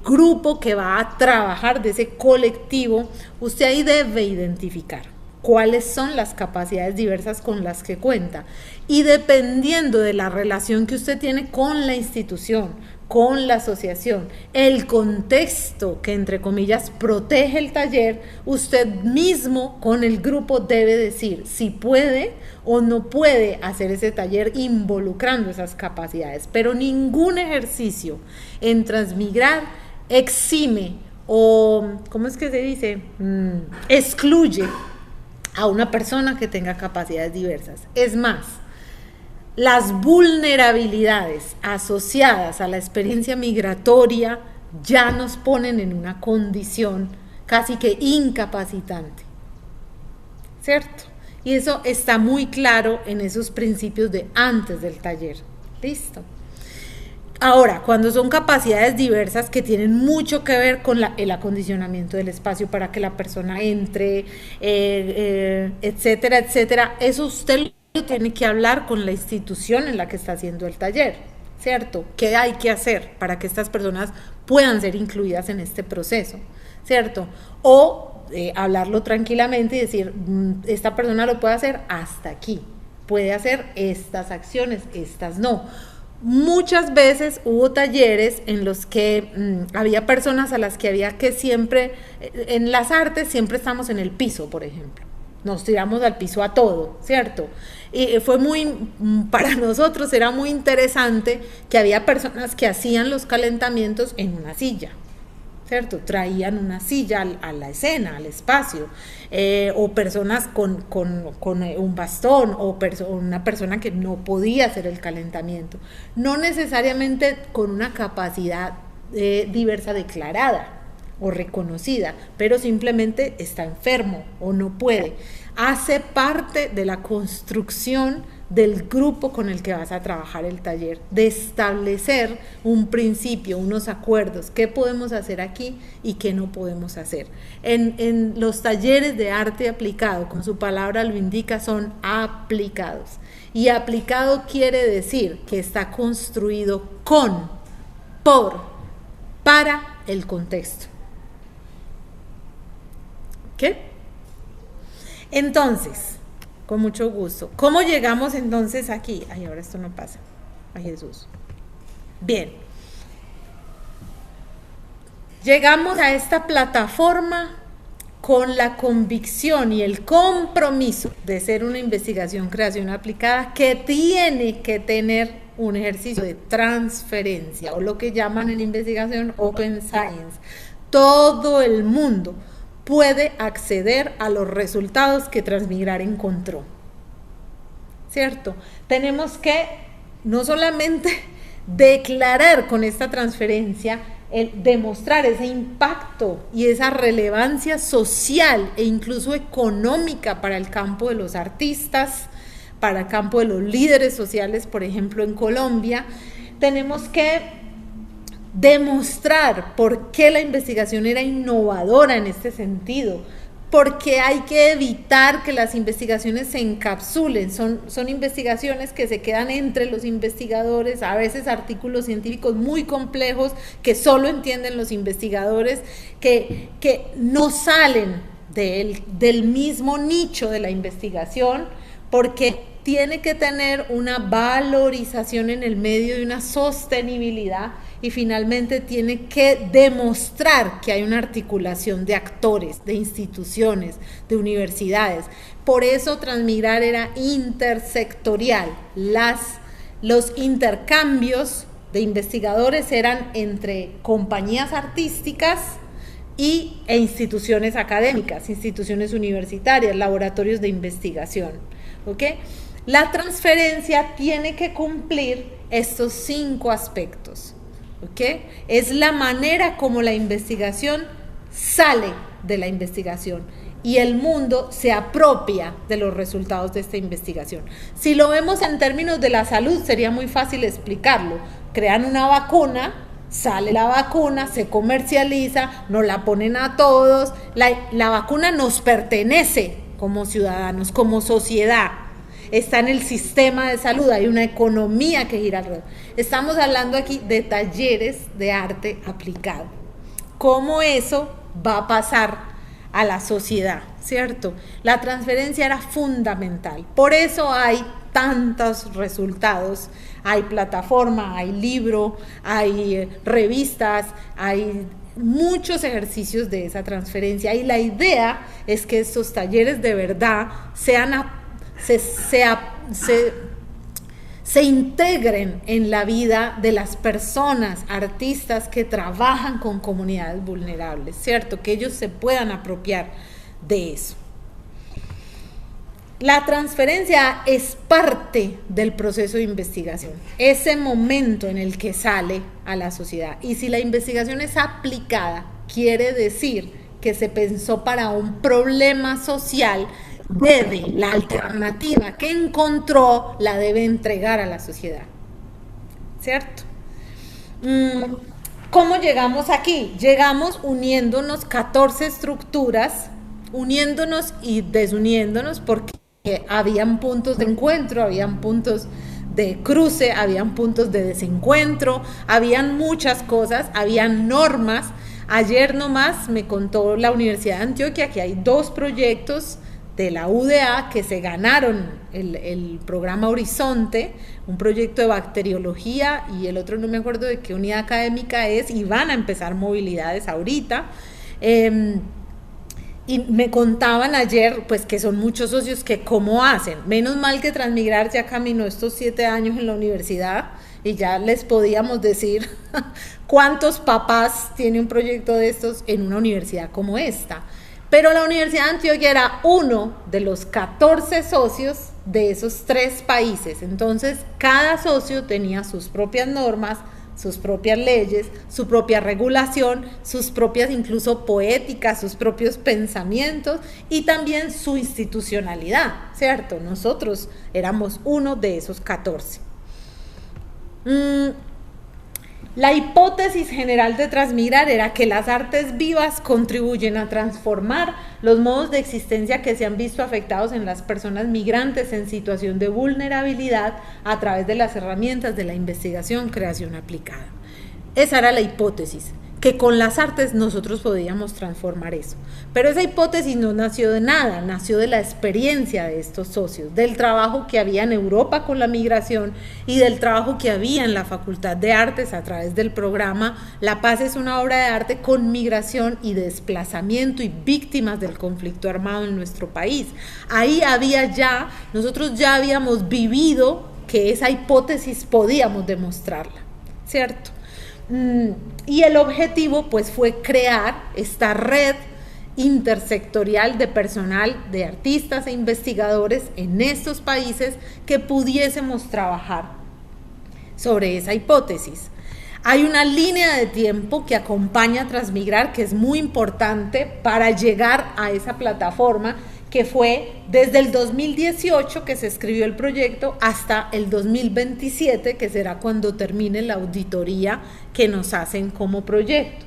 grupo que va a trabajar, de ese colectivo. Usted ahí debe identificar cuáles son las capacidades diversas con las que cuenta y dependiendo de la relación que usted tiene con la institución, con la asociación, el contexto que entre comillas protege el taller, usted mismo con el grupo debe decir si puede o no puede hacer ese taller involucrando esas capacidades, pero ningún ejercicio en Transmigrar exime o, ¿cómo es que se dice? Excluye a una persona que tenga capacidades diversas. Es más, las vulnerabilidades asociadas a la experiencia migratoria ya nos ponen en una condición casi que incapacitante, ¿cierto? Y eso está muy claro en esos principios de antes del taller. ¿Listo? Ahora, cuando son capacidades diversas que tienen mucho que ver con el acondicionamiento del espacio para que la persona entre, etcétera, etcétera, eso usted tiene que hablar con la institución en la que está haciendo el taller, ¿cierto? ¿Qué hay que hacer para que estas personas puedan ser incluidas en este proceso, ¿cierto? O hablarlo tranquilamente y decir, esta persona lo puede hacer hasta aquí, puede hacer estas acciones, estas no. Muchas veces hubo talleres en los que había personas a las que había que siempre, en las artes siempre estamos en el piso, por ejemplo. Nos tiramos al piso a todo, ¿cierto? Y fue para nosotros era muy interesante que había personas que hacían los calentamientos en una silla, ¿cierto? Traían una silla a la escena, al espacio, o personas con un bastón, o una persona que no podía hacer el calentamiento, no necesariamente con una capacidad diversa declarada o reconocida, pero simplemente está enfermo o no puede. Hace parte de la construcción del grupo con el que vas a trabajar el taller, de establecer un principio, unos acuerdos, qué podemos hacer aquí y qué no podemos hacer. En los talleres de arte aplicado, con su palabra lo indica, son aplicados. Y aplicado quiere decir que está construido para el contexto. ¿Qué? Entonces, con mucho gusto. ¿Cómo llegamos entonces aquí? Ay, ahora esto no pasa. Ay, Jesús. Bien. Llegamos a esta plataforma con la convicción y el compromiso de ser una investigación creación aplicada que tiene que tener un ejercicio de transferencia o lo que llaman en investigación Open Science. Todo el mundo puede acceder a los resultados que Transmigrar encontró, ¿cierto? Tenemos que no solamente declarar con esta transferencia, demostrar ese impacto y esa relevancia social e incluso económica para el campo de los artistas, para el campo de los líderes sociales, por ejemplo en Colombia. Tenemos que demostrar por qué la investigación era innovadora en este sentido, porque hay que evitar que las investigaciones se encapsulen. Son investigaciones que se quedan entre los investigadores, a veces artículos científicos muy complejos que solo entienden los investigadores, que no salen del mismo nicho de la investigación, porque tiene que tener una valorización en el medio y una sostenibilidad, y finalmente tiene que demostrar que hay una articulación de actores, de instituciones, de universidades. Por eso Transmigrar era intersectorial. Los intercambios de investigadores eran entre compañías artísticas e instituciones académicas, instituciones universitarias, laboratorios de investigación. ¿Ok? La transferencia tiene que cumplir estos 5 aspectos. ¿Ok? Es la manera como la investigación sale de la investigación y el mundo se apropia de los resultados de esta investigación. Si lo vemos en términos de la salud, sería muy fácil explicarlo. Crean una vacuna, sale la vacuna, se comercializa, nos la ponen a todos, la vacuna nos pertenece como ciudadanos, como sociedad. Está en el sistema de salud, hay una economía que gira alrededor. Estamos hablando aquí de talleres de arte aplicado. ¿Cómo eso va a pasar a la sociedad? ¿Cierto? La transferencia era fundamental. Por eso hay tantos resultados. Hay plataforma, hay libro, hay revistas, hay muchos ejercicios de esa transferencia. Y la idea es que estos talleres de verdad se integren en la vida de las personas, artistas que trabajan con comunidades vulnerables, ¿cierto? Que ellos se puedan apropiar de eso. La transferencia es parte del proceso de investigación, ese momento en el que sale a la sociedad. Y si la investigación es aplicada, quiere decir que se pensó para un problema social, la alternativa que encontró la debe entregar a la sociedad, ¿cierto? ¿Cómo llegamos aquí? Llegamos uniéndonos 14 estructuras, uniéndonos y desuniéndonos, porque habían puntos de encuentro, habían puntos de cruce, habían puntos de desencuentro, habían muchas cosas, habían normas. Ayer nomás me contó la Universidad de Antioquia que hay 2 proyectos de la UDA que se ganaron el programa Horizonte, un proyecto de bacteriología, y el otro no me acuerdo de qué unidad académica es, y van a empezar movilidades ahorita. Y me contaban ayer, pues, que son muchos socios que cómo hacen. Menos mal que Transmigrar ya caminó estos 7 años en la universidad y ya les podíamos decir cuántos papás tiene un proyecto de estos en una universidad como esta. Pero la Universidad de Antioquia era uno de los 14 socios de esos 3 países. Entonces, cada socio tenía sus propias normas, sus propias leyes, su propia regulación, sus propias incluso poéticas, sus propios pensamientos y también su institucionalidad, ¿cierto? Nosotros éramos uno de esos 14. La hipótesis general de Transmigrar era que las artes vivas contribuyen a transformar los modos de existencia que se han visto afectados en las personas migrantes en situación de vulnerabilidad a través de las herramientas de la investigación, creación aplicada. Esa era la hipótesis, que con las artes nosotros podíamos transformar eso. Pero esa hipótesis no nació de nada, nació de la experiencia de estos socios, del trabajo que había en Europa con la migración y del trabajo que había en la Facultad de Artes a través del programa La Paz es una obra de arte con migración y desplazamiento y víctimas del conflicto armado en nuestro país. Ahí nosotros ya habíamos vivido que esa hipótesis podíamos demostrarla, ¿cierto? Y el objetivo pues fue crear esta red intersectorial de personal, de artistas e investigadores en estos países que pudiésemos trabajar sobre esa hipótesis. Hay una línea de tiempo que acompaña a Transmigrar que es muy importante para llegar a esa plataforma, que fue desde el 2018 que se escribió el proyecto hasta el 2027, que será cuando termine la auditoría que nos hacen como proyecto.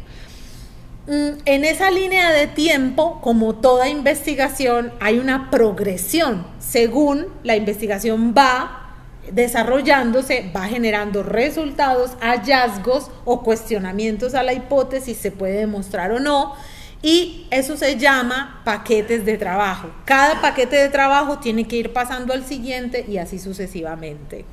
En esa línea de tiempo, como toda investigación, hay una progresión. Según la investigación va desarrollándose, va generando resultados, hallazgos o cuestionamientos a la hipótesis, se puede demostrar o no, y eso se llama paquetes de trabajo. Cada paquete de trabajo tiene que ir pasando al siguiente y así sucesivamente.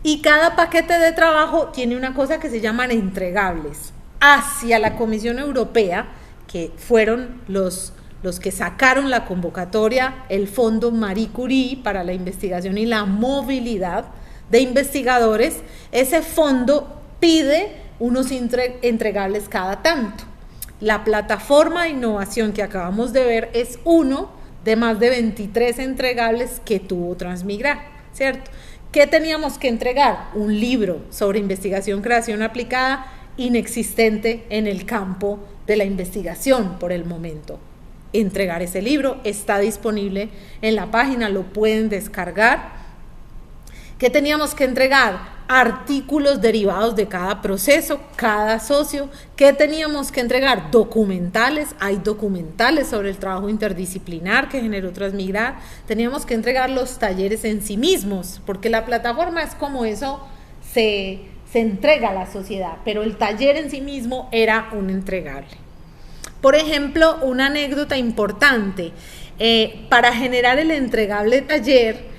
Y cada paquete de trabajo tiene una cosa que se llaman entregables hacia la Comisión Europea, que fueron los que sacaron la convocatoria, el Fondo Marie Curie para la investigación y la movilidad de investigadores. Ese fondo pide unos entregables cada tanto. La plataforma de innovación que acabamos de ver es uno de más de 23 entregables que tuvo Transmigrar, ¿cierto? ¿Qué teníamos que entregar? Un libro sobre investigación, creación aplicada, inexistente en el campo de la investigación por el momento. Entregar ese libro está disponible en la página, lo pueden descargar. ¿Qué teníamos que entregar? Artículos derivados de cada proceso, cada socio. ¿Qué teníamos que entregar? Documentales, hay documentales sobre el trabajo interdisciplinar que generó Transmigrar. Teníamos que entregar los talleres en sí mismos, porque la plataforma es como eso se entrega a la sociedad, pero el taller en sí mismo era un entregable. Por ejemplo, una anécdota importante, para generar el entregable taller,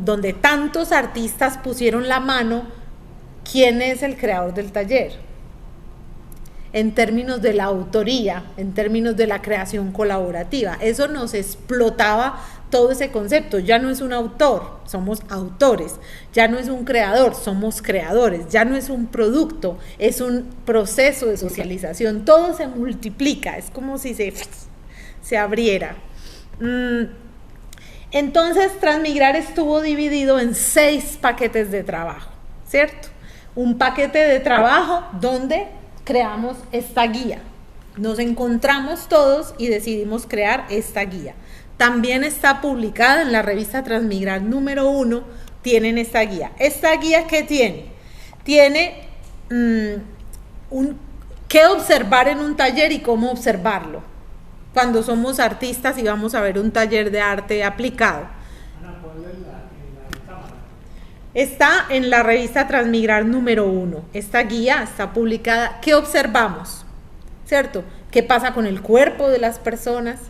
donde tantos artistas pusieron la mano, ¿quién es el creador del taller? En términos de la autoría, en términos de la creación colaborativa, eso nos explotaba todo ese concepto. Ya no es un autor, somos autores. Ya no es un creador, somos creadores. Ya no es un producto, es un proceso de socialización. Todo se multiplica, es como si se abriera. Entonces, Transmigrar estuvo dividido en 6 paquetes de trabajo, ¿cierto? Un paquete de trabajo donde creamos esta guía. Nos encontramos todos y decidimos crear esta guía. También está publicada en la revista Transmigrar número 1, tienen esta guía. ¿Esta guía qué tiene? Tiene qué observar en un taller y cómo observarlo. Cuando somos artistas y vamos a ver un taller de arte aplicado. Está en la revista Transmigrar número 1. Esta guía está publicada. ¿Qué observamos? ¿Cierto? ¿Qué pasa con el cuerpo de las personas?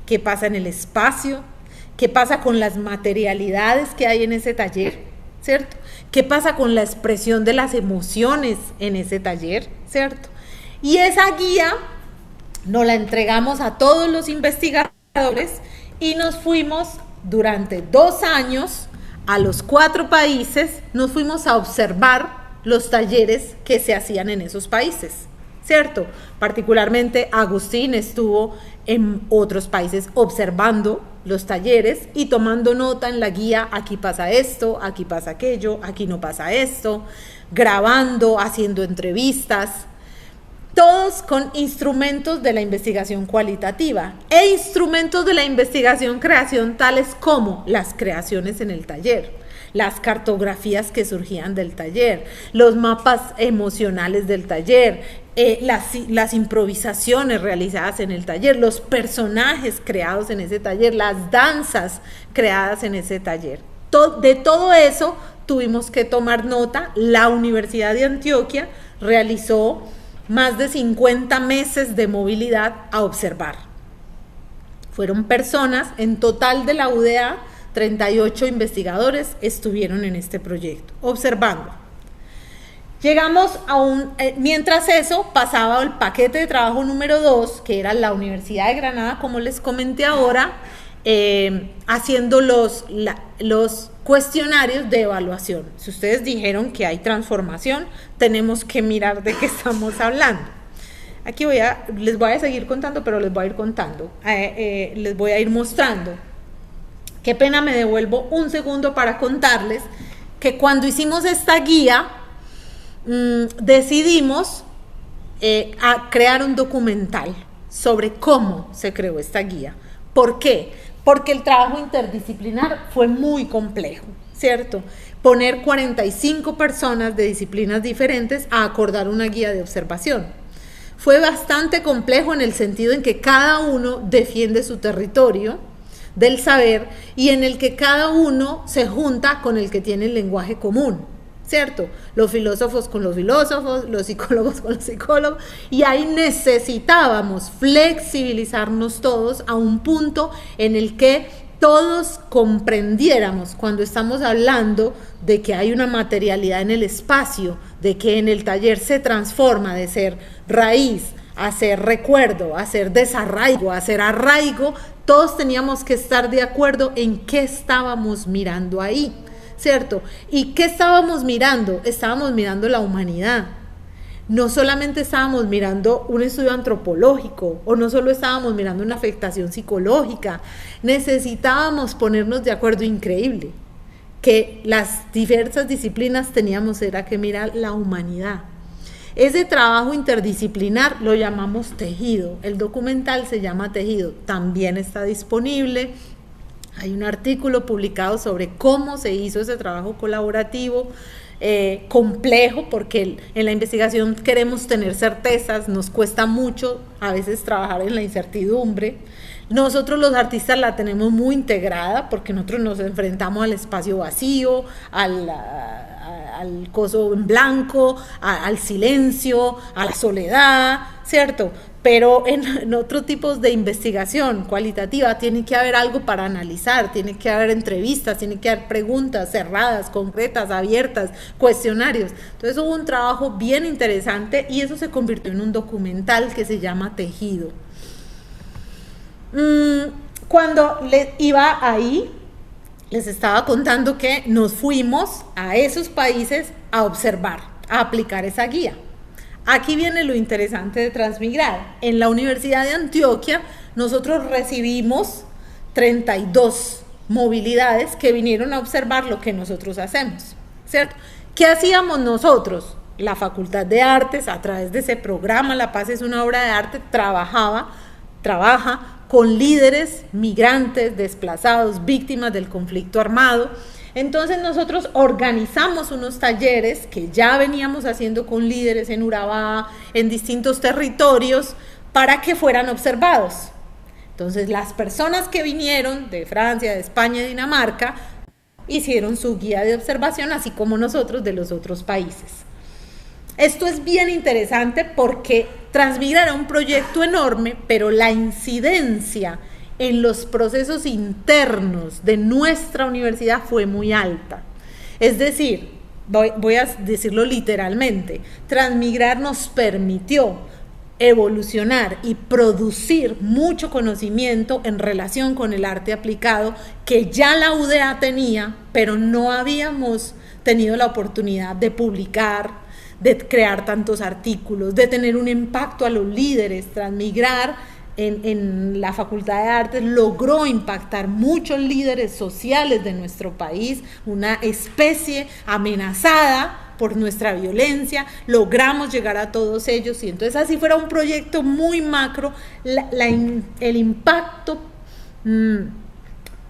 ¿Qué pasa en el espacio? ¿Qué pasa con las materialidades que hay en ese taller? ¿Cierto? ¿Qué pasa con la expresión de las emociones en ese taller? ¿Cierto? Y esa guía nos la entregamos a todos los investigadores y nos fuimos durante 2 años a los 4 países, nos fuimos a observar los talleres que se hacían en esos países, ¿cierto? Particularmente Agustín estuvo en otros países observando los talleres y tomando nota en la guía, aquí pasa esto, aquí pasa aquello, aquí no pasa esto, grabando, haciendo entrevistas, todos con instrumentos de la investigación cualitativa e instrumentos de la investigación creación tales como las creaciones en el taller, las cartografías que surgían del taller, los mapas emocionales del taller, las improvisaciones realizadas en el taller, los personajes creados en ese taller, las danzas creadas en ese taller. De todo eso tuvimos que tomar nota. La Universidad de Antioquia realizó más de 50 meses de movilidad a observar. Fueron personas, en total de la UDA, 38 investigadores estuvieron en este proyecto, observando. Llegamos a mientras eso, pasaba el paquete de trabajo número 2, que era la Universidad de Granada, como les comenté ahora, haciendo los cuestionarios de evaluación. Si ustedes dijeron que hay transformación, tenemos que mirar de qué estamos hablando. Aquí les voy a seguir contando, pero les voy a ir contando, les voy a ir mostrando. Qué pena, me devuelvo un segundo para contarles que cuando hicimos esta guía, decidimos a crear un documental sobre cómo se creó esta guía. ¿Por qué? Porque el trabajo interdisciplinar fue muy complejo, ¿cierto? Poner 45 personas de disciplinas diferentes a acordar una guía de observación. Fue bastante complejo en el sentido en que cada uno defiende su territorio del saber y en el que cada uno se junta con el que tiene el lenguaje común, ¿cierto? Los filósofos con los filósofos, los psicólogos con los psicólogos, y ahí necesitábamos flexibilizarnos todos a un punto en el que todos comprendiéramos cuando estamos hablando de que hay una materialidad en el espacio, de que en el taller se transforma de ser raíz a ser recuerdo, a ser desarraigo, a ser arraigo. Todos teníamos que estar de acuerdo en qué estábamos mirando ahí, ¿cierto? ¿Y qué estábamos mirando? Estábamos mirando la humanidad. No solamente estábamos mirando un estudio antropológico o no solo estábamos mirando una afectación psicológica, necesitábamos ponernos de acuerdo, increíble, que las diversas disciplinas teníamos era que mirar la humanidad. Ese trabajo interdisciplinar lo llamamos tejido, el documental se llama Tejido, también está disponible. Hay un artículo publicado sobre cómo se hizo ese trabajo colaborativo, complejo, porque en la investigación queremos tener certezas, nos cuesta mucho a veces trabajar en la incertidumbre. Nosotros los artistas la tenemos muy integrada porque nosotros nos enfrentamos al espacio vacío, al coso en blanco, al silencio, a la soledad, ¿cierto? Pero en otros tipos de investigación cualitativa tiene que haber algo para analizar, tiene que haber entrevistas, tiene que haber preguntas cerradas, concretas, abiertas, cuestionarios. Entonces hubo un trabajo bien interesante y eso se convirtió en un documental que se llama Tejido. Cuando iba ahí, les estaba contando que nos fuimos a esos países a observar, a aplicar esa guía. Aquí viene lo interesante de Transmigrar. En la Universidad de Antioquia nosotros recibimos 32 movilidades que vinieron a observar lo que nosotros hacemos, ¿cierto? ¿Qué hacíamos nosotros? La Facultad de Artes, a través de ese programa La Paz es una obra de arte, trabaja con líderes migrantes, desplazados, víctimas del conflicto armado. Entonces nosotros organizamos unos talleres que ya veníamos haciendo con líderes en Urabá, en distintos territorios, para que fueran observados. Entonces las personas que vinieron de Francia, de España y Dinamarca, hicieron su guía de observación, así como nosotros de los otros países. Esto es bien interesante porque Transmigrar era un proyecto enorme, pero la incidencia en los procesos internos de nuestra universidad fue muy alta. Es decir, voy a decirlo literalmente, Transmigrar nos permitió evolucionar y producir mucho conocimiento en relación con el arte aplicado que ya la UdeA tenía, pero no habíamos tenido la oportunidad de publicar, de crear tantos artículos, de tener un impacto a los líderes. Transmigrar en la Facultad de Artes logró impactar muchos líderes sociales de nuestro país, una especie amenazada por nuestra violencia, logramos llegar a todos ellos y entonces así fuera un proyecto muy macro, el impacto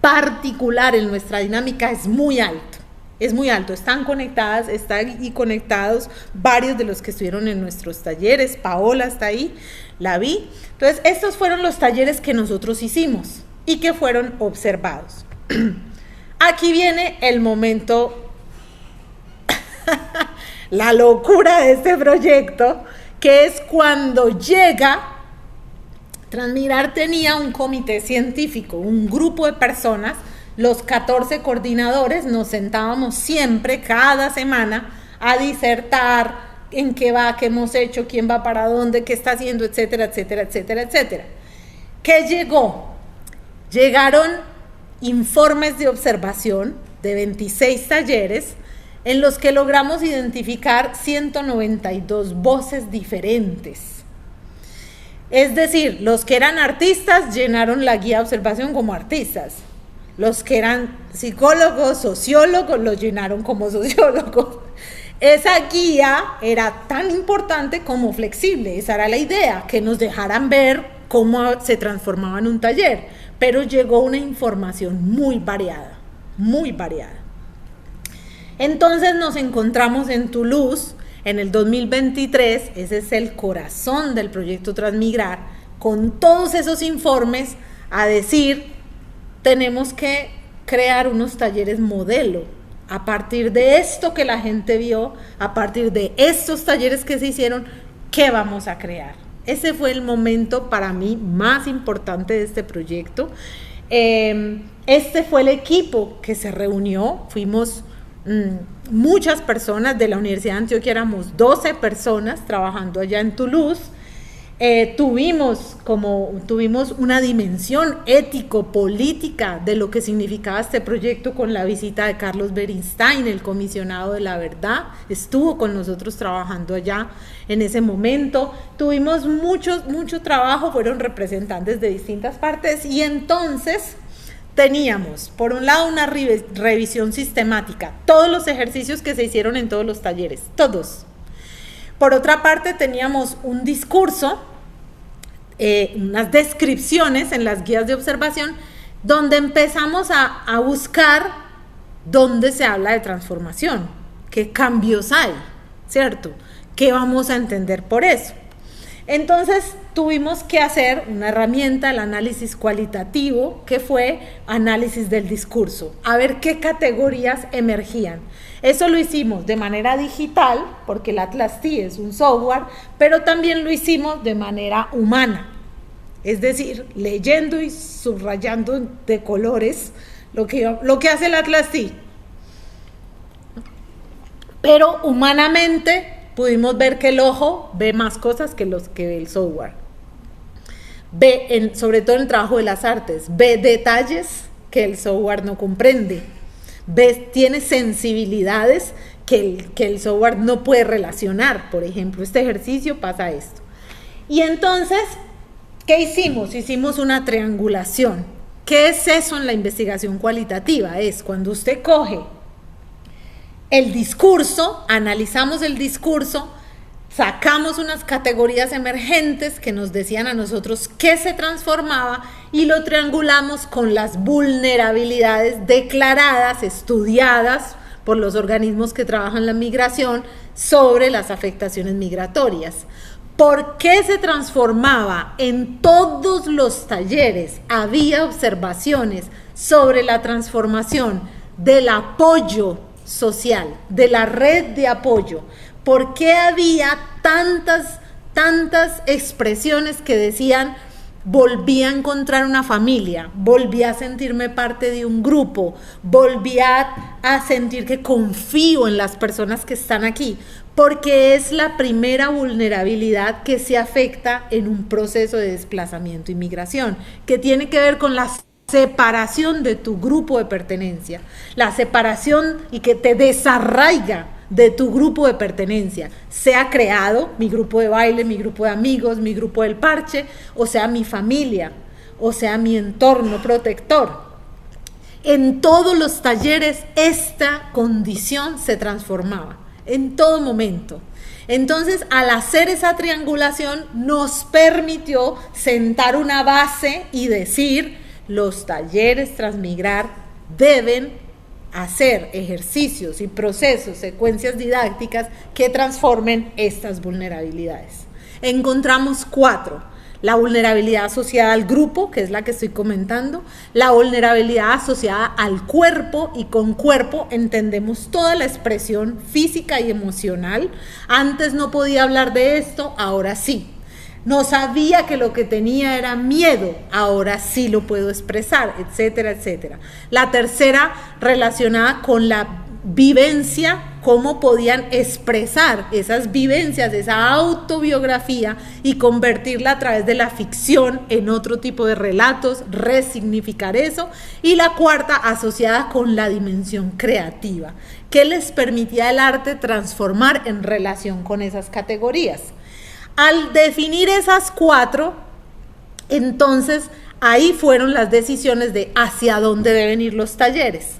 particular en nuestra dinámica es muy alto. Es muy alto, están y conectados varios de los que estuvieron en nuestros talleres. Paola está ahí, la vi. Entonces, estos fueron los talleres que nosotros hicimos y que fueron observados. Aquí viene el momento, la locura de este proyecto, que es cuando llega. Transmigrar tenía un comité científico, un grupo de personas. Los 14 coordinadores nos sentábamos siempre, cada semana, a disertar en qué va, qué hemos hecho, quién va para dónde, qué está haciendo, etcétera, etcétera, etcétera, etcétera. ¿Qué llegó? Llegaron informes de observación de 26 talleres en los que logramos identificar 192 voces diferentes. Es decir, los que eran artistas llenaron la guía de observación como artistas. Los que eran psicólogos, sociólogos, los llenaron como sociólogos. Esa guía era tan importante como flexible, esa era la idea, que nos dejaran ver cómo se transformaba en un taller, pero llegó una información muy variada, muy variada. Entonces nos encontramos en Toulouse, En el 2023, ese es el corazón del proyecto Transmigrar, con todos esos informes a decir, tenemos que crear unos talleres modelo. A partir de esto que la gente vio, a partir de estos talleres que se hicieron, ¿qué vamos a crear? Ese fue el momento para mí más importante de este proyecto. Este fue el equipo que se reunió, fuimos muchas personas de la Universidad de Antioquia, éramos 12 personas trabajando allá en Toulouse. Tuvimos una dimensión ético-política de lo que significaba este proyecto con la visita de Carlos Beristain, el comisionado de la verdad, estuvo con nosotros trabajando allá en ese momento. Tuvimos mucho trabajo, fueron representantes de distintas partes y entonces teníamos, por un lado, una revisión sistemática, todos los ejercicios que se hicieron en todos los talleres, todos. Por otra parte, teníamos un discurso, unas descripciones en las guías de observación, donde empezamos a buscar dónde se habla de transformación, qué cambios hay, ¿cierto? ¿Qué vamos a entender por eso? Entonces, tuvimos que hacer una herramienta, el análisis cualitativo, que fue análisis del discurso, a ver qué categorías emergían. Eso lo hicimos de manera digital, porque el Atlas T es un software, pero también lo hicimos de manera humana, es decir, leyendo y subrayando de colores lo que hace el Atlas T. Pero humanamente pudimos ver que el ojo ve más cosas que los que ve el software. Ve, sobre todo en el trabajo de las artes, ve detalles que el software no comprende. Tiene sensibilidades que el software no puede relacionar. Por ejemplo, este ejercicio pasa esto. Y entonces, ¿qué hicimos? Hicimos una triangulación. ¿Qué es eso en la investigación cualitativa? Es cuando usted coge el discurso, analizamos el discurso, sacamos unas categorías emergentes que nos decían a nosotros qué se transformaba y lo triangulamos con las vulnerabilidades declaradas, estudiadas por los organismos que trabajan la migración sobre las afectaciones migratorias. ¿Por qué se transformaba? En todos los talleres había observaciones sobre la transformación del apoyo social, de la red de apoyo. ¿Por qué había tantas expresiones que decían volví a encontrar una familia, volví a sentirme parte de un grupo, volví a sentir que confío en las personas que están aquí? Porque es la primera vulnerabilidad que se afecta en un proceso de desplazamiento y migración, que tiene que ver con la separación de tu grupo de pertenencia, la separación y que te desarraiga de tu grupo de pertenencia, sea creado mi grupo de baile, mi grupo de amigos, mi grupo del parche, o sea mi familia, o sea mi entorno protector. En todos los talleres esta condición se transformaba, en todo momento. Entonces, al hacer esa triangulación, nos permitió sentar una base y decir: los talleres Transmigrar deben hacer ejercicios y procesos, secuencias didácticas que transformen estas vulnerabilidades. Encontramos 4: la vulnerabilidad asociada al grupo, que es la que estoy comentando, la vulnerabilidad asociada al cuerpo, y con cuerpo entendemos toda la expresión física y emocional. Antes no podía hablar de esto, ahora sí. No sabía que lo que tenía era miedo, ahora sí lo puedo expresar, etcétera, etcétera. La tercera, relacionada con la vivencia, cómo podían expresar esas vivencias, esa autobiografía, y convertirla a través de la ficción en otro tipo de relatos, resignificar eso. Y la cuarta, asociada con la dimensión creativa, que les permitía el arte transformar en relación con esas categorías. Al definir esas 4, entonces ahí fueron las decisiones de hacia dónde deben ir los talleres.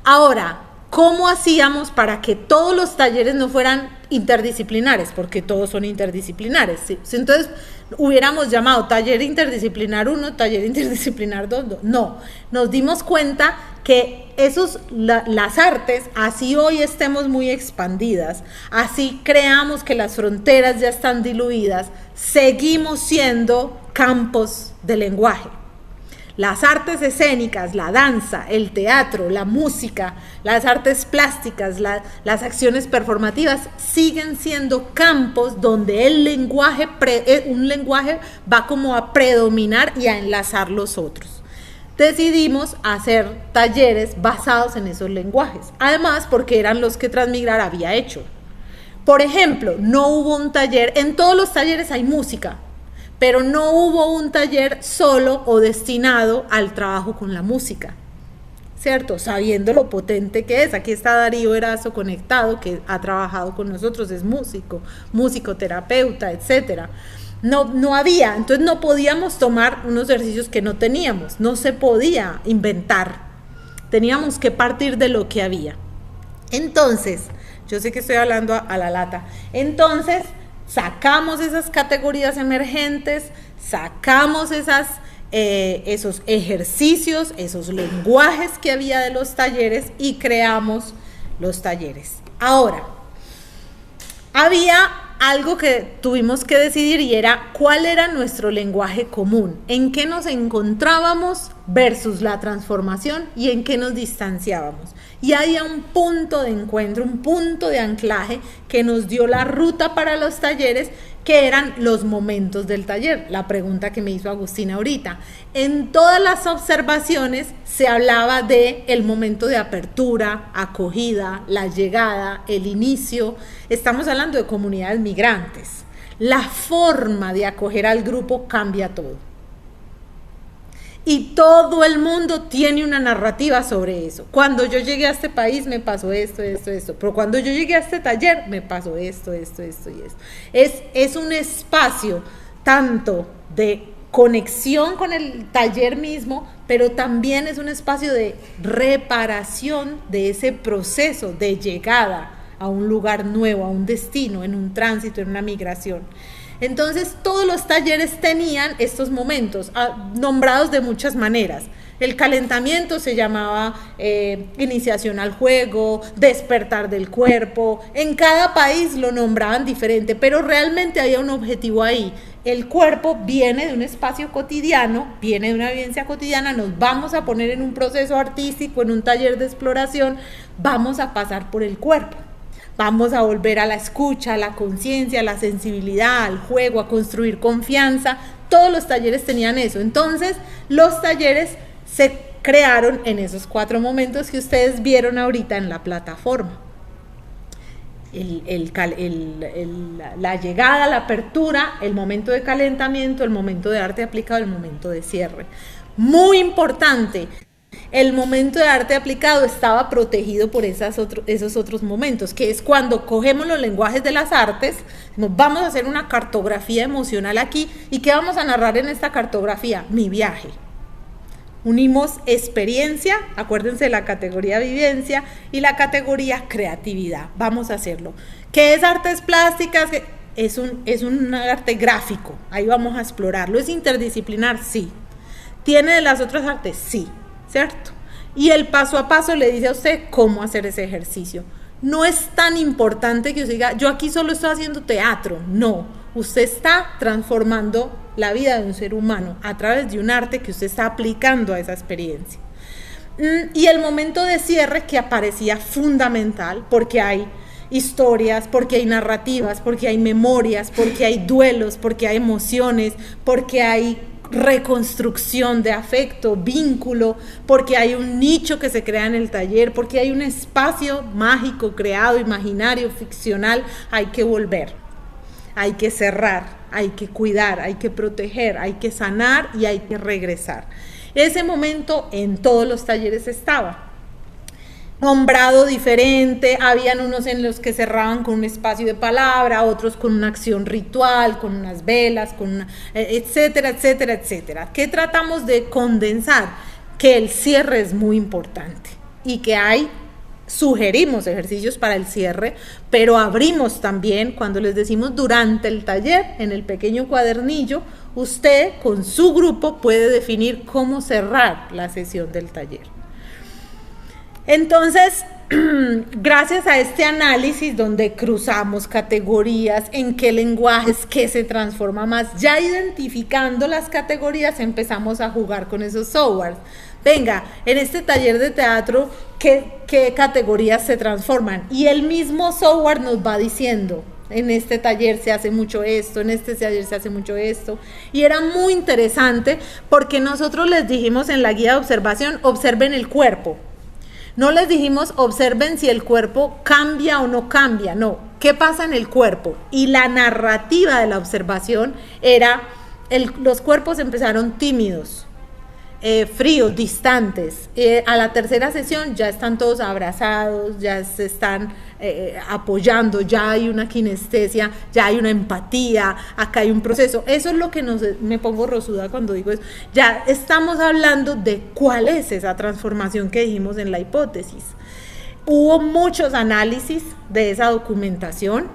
Ahora, ¿Cómo hacíamos para que todos los talleres no fueran interdisciplinares? Porque todos son interdisciplinares, ¿sí? Entonces, hubiéramos llamado taller interdisciplinar 1, taller interdisciplinar 2, no. Nos dimos cuenta que las artes, así hoy estemos muy expandidas, así creamos que las fronteras ya están diluidas, seguimos siendo campos de lenguaje. Las artes escénicas, la danza, el teatro, la música, las artes plásticas, las acciones performativas siguen siendo campos donde un lenguaje va como a predominar y a enlazar los otros. Decidimos hacer talleres basados en esos lenguajes, además porque eran los que Transmigrar había hecho. Por ejemplo, no hubo un taller, en todos los talleres hay música, pero no hubo un taller solo o destinado al trabajo con la música, ¿cierto? Sabiendo lo potente que es. Aquí está Darío Erazo conectado, que ha trabajado con nosotros, es músico, musicoterapeuta, etcétera. No había, entonces no podíamos tomar unos ejercicios que no teníamos, no se podía inventar, teníamos que partir de lo que había. Entonces, yo sé que estoy hablando a la lata, entonces sacamos esas categorías emergentes, sacamos esos ejercicios, esos lenguajes que había de los talleres y creamos los talleres. Ahora, había algo que tuvimos que decidir y era cuál era nuestro lenguaje común, en qué nos encontrábamos versus la transformación y en qué nos distanciábamos. Y había un punto de encuentro, un punto de anclaje que nos dio la ruta para los talleres, que eran los momentos del taller. La pregunta que me hizo Agustín ahorita. En todas las observaciones se hablaba de el momento de apertura, acogida, la llegada, el inicio. Estamos hablando de comunidades migrantes. La forma de acoger al grupo cambia todo. Y todo el mundo tiene una narrativa sobre eso. Cuando yo llegué a este país me pasó esto. Pero cuando yo llegué a este taller me pasó esto y esto. Es un espacio tanto de conexión con el taller mismo, pero también es un espacio de reparación de ese proceso de llegada a un lugar nuevo, a un destino, en un tránsito, en una migración. Entonces todos los talleres tenían estos momentos, nombrados de muchas maneras. El calentamiento se llamaba iniciación al juego, despertar del cuerpo. En cada país lo nombraban diferente, pero realmente había un objetivo ahí. El cuerpo viene de un espacio cotidiano, viene de una vivencia cotidiana, nos vamos a poner en un proceso artístico, en un taller de exploración, vamos a pasar por el cuerpo. Vamos a volver a la escucha, a la conciencia, a la sensibilidad, al juego, a construir confianza. Todos los talleres tenían eso. Entonces, los talleres se crearon en esos 4 momentos que ustedes vieron ahorita en la plataforma. La llegada, la apertura, el momento de calentamiento, el momento de arte aplicado, el momento de cierre. Muy importante. El momento de arte aplicado estaba protegido por esos otros momentos, que es cuando cogemos los lenguajes de las artes, nos vamos a hacer una cartografía emocional aquí, y ¿qué vamos a narrar en esta cartografía? Mi viaje. Unimos experiencia, acuérdense de la categoría vivencia, y la categoría creatividad. Vamos a hacerlo. ¿Qué es artes plásticas? Es un arte gráfico, ahí vamos a explorarlo. ¿Es interdisciplinar? Sí. ¿Tiene de las otras artes? Sí. ¿Cierto? Y el paso a paso le dice a usted cómo hacer ese ejercicio. No es tan importante que usted diga, yo aquí solo estoy haciendo teatro. No, usted está transformando la vida de un ser humano a través de un arte que usted está aplicando a esa experiencia. Y el momento de cierre, que aparecía fundamental, porque hay historias, porque hay narrativas, porque hay memorias, porque hay duelos, porque hay emociones, porque hay reconstrucción de afecto, vínculo, porque hay un nicho que se crea en el taller, porque hay un espacio mágico creado, imaginario, ficcional. Hay que volver, hay que cerrar, hay que cuidar, hay que proteger, hay que sanar y hay que regresar. Ese momento en todos los talleres estaba nombrado diferente. Habían unos en los que cerraban con un espacio de palabra, otros con una acción ritual, con unas velas, etcétera, etcétera, etcétera. ¿Qué tratamos de condensar? Que el cierre es muy importante y que hay sugerimos ejercicios para el cierre, pero abrimos también, cuando les decimos durante el taller, en el pequeño cuadernillo, usted con su grupo puede definir cómo cerrar la sesión del taller. Entonces, gracias a este análisis donde cruzamos categorías, en qué lenguajes, qué se transforma más, ya identificando las categorías empezamos a jugar con esos softwares. Venga, en este taller de teatro, ¿qué categorías se transforman? Y el mismo software nos va diciendo, en este taller se hace mucho esto, en este taller se hace mucho esto. Y era muy interesante porque nosotros les dijimos en la guía de observación, observen el cuerpo. No les dijimos, observen si el cuerpo cambia o no cambia, no, ¿qué pasa en el cuerpo? Y la narrativa de la observación era, los cuerpos empezaron tímidos, fríos, distantes. A la tercera sesión ya están todos abrazados, ya se están apoyando, ya hay una kinestesia, ya hay una empatía, acá hay un proceso. Eso es lo que me pongo rosuda cuando digo eso. Ya estamos hablando de cuál es esa transformación que dijimos en la hipótesis. Hubo muchos análisis de esa documentación.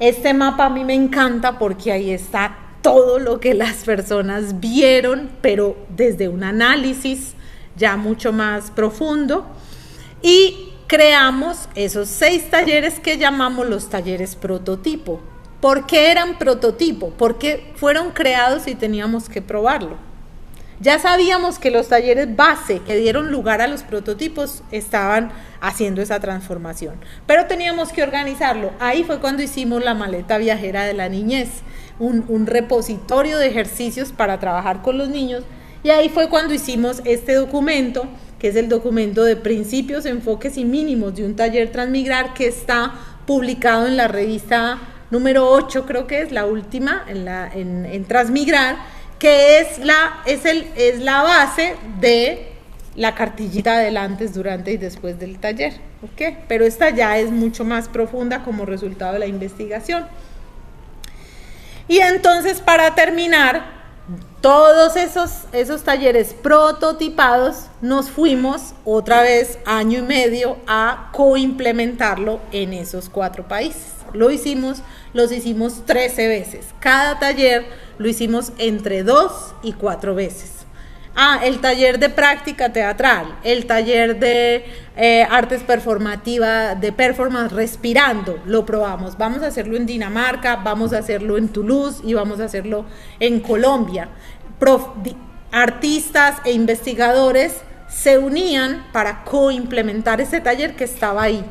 Este mapa a mí me encanta porque ahí está todo lo que las personas vieron, pero desde un análisis ya mucho más profundo, y creamos esos 6 talleres que llamamos los talleres prototipo. ¿Por qué eran prototipo? Porque fueron creados y teníamos que probarlo. Ya sabíamos que los talleres base que dieron lugar a los prototipos estaban haciendo esa transformación, pero teníamos que organizarlo. Ahí fue cuando hicimos la maleta viajera de la niñez, un repositorio de ejercicios para trabajar con los niños, y ahí fue cuando hicimos este documento, que es el documento de principios, enfoques y mínimos de un taller Transmigrar, que está publicado en la revista número 8, creo que es la última, en Transmigrar, que es la base de la cartillita del antes, durante y después del taller, ¿ok? Pero esta ya es mucho más profunda como resultado de la investigación. Y entonces, para terminar, todos esos talleres prototipados, nos fuimos otra vez año y medio a coimplementarlo en esos 4 países. Los hicimos 13 veces. Cada taller lo hicimos entre 2 y 4 veces. El taller de práctica teatral, el taller de artes performativas, de performance respirando, lo probamos. Vamos a hacerlo en Dinamarca, vamos a hacerlo en Toulouse y vamos a hacerlo en Colombia. Artistas e investigadores se unían para coimplementar ese taller que estaba ahí.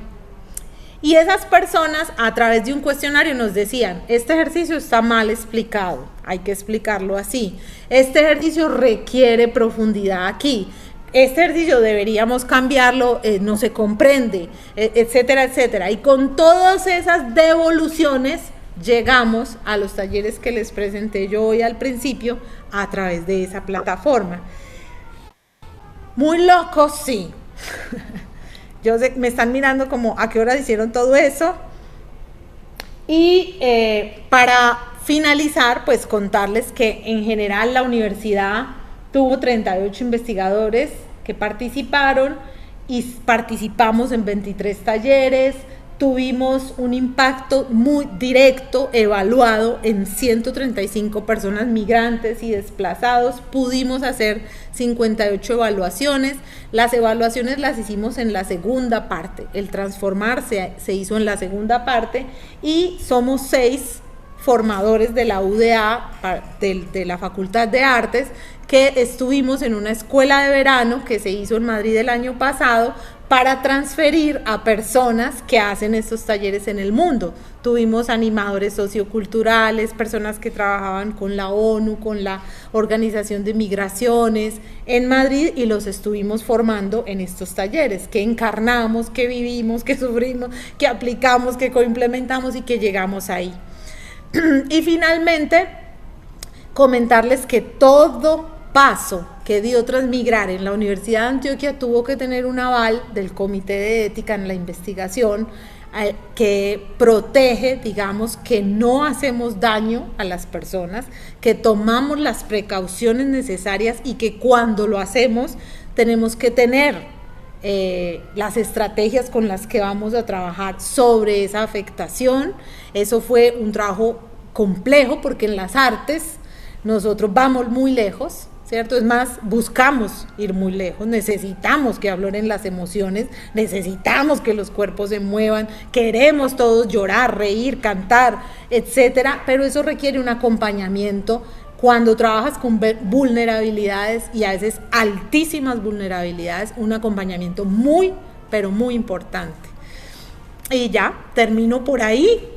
Y esas personas, a través de un cuestionario, nos decían, este ejercicio está mal explicado, hay que explicarlo así. Este ejercicio requiere profundidad aquí. Este ejercicio deberíamos cambiarlo, no se comprende, etcétera, etcétera. Y con todas esas devoluciones llegamos a los talleres que les presenté yo hoy al principio a través de esa plataforma. Muy locos, sí. Yo sé, me están mirando como a qué horas hicieron todo eso. Y para finalizar, pues contarles que en general la universidad tuvo 38 investigadores que participaron y participamos en 23 talleres. Tuvimos un impacto muy directo evaluado en 135 personas migrantes y desplazados. Pudimos hacer 58 evaluaciones. Las evaluaciones las hicimos en la segunda parte. El transformar se hizo en la segunda parte y somos 6 formadores de la UDA, de la Facultad de Artes, que estuvimos en una escuela de verano que se hizo en Madrid el año pasado para transferir a personas que hacen estos talleres en el mundo. Tuvimos animadores socioculturales, personas que trabajaban con la ONU, con la Organización de Migraciones en Madrid, y los estuvimos formando en estos talleres, que encarnamos, que vivimos, que sufrimos, que aplicamos, que coimplementamos y que llegamos ahí. Y finalmente, comentarles que todo paso que dio Transmigrar en la Universidad de Antioquia tuvo que tener un aval del Comité de Ética en la Investigación, que protege, digamos, que no hacemos daño a las personas, que tomamos las precauciones necesarias y que cuando lo hacemos tenemos que tener las estrategias con las que vamos a trabajar sobre esa afectación. Eso fue un trabajo complejo porque en las artes nosotros vamos muy lejos, ¿cierto? Es más, buscamos ir muy lejos, necesitamos que afloren las emociones, necesitamos que los cuerpos se muevan, queremos todos llorar, reír, cantar, etcétera, pero eso requiere un acompañamiento cuando trabajas con vulnerabilidades y a veces altísimas vulnerabilidades, un acompañamiento muy, pero muy importante. Y ya, termino por ahí.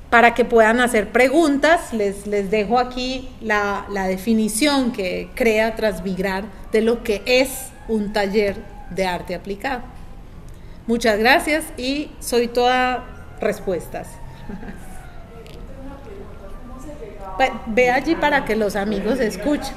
Para que puedan hacer preguntas, les dejo aquí la definición que crea Transmigrar de lo que es un taller de arte aplicado. Muchas gracias y soy toda respuestas. Ve allí para que los amigos escuchen.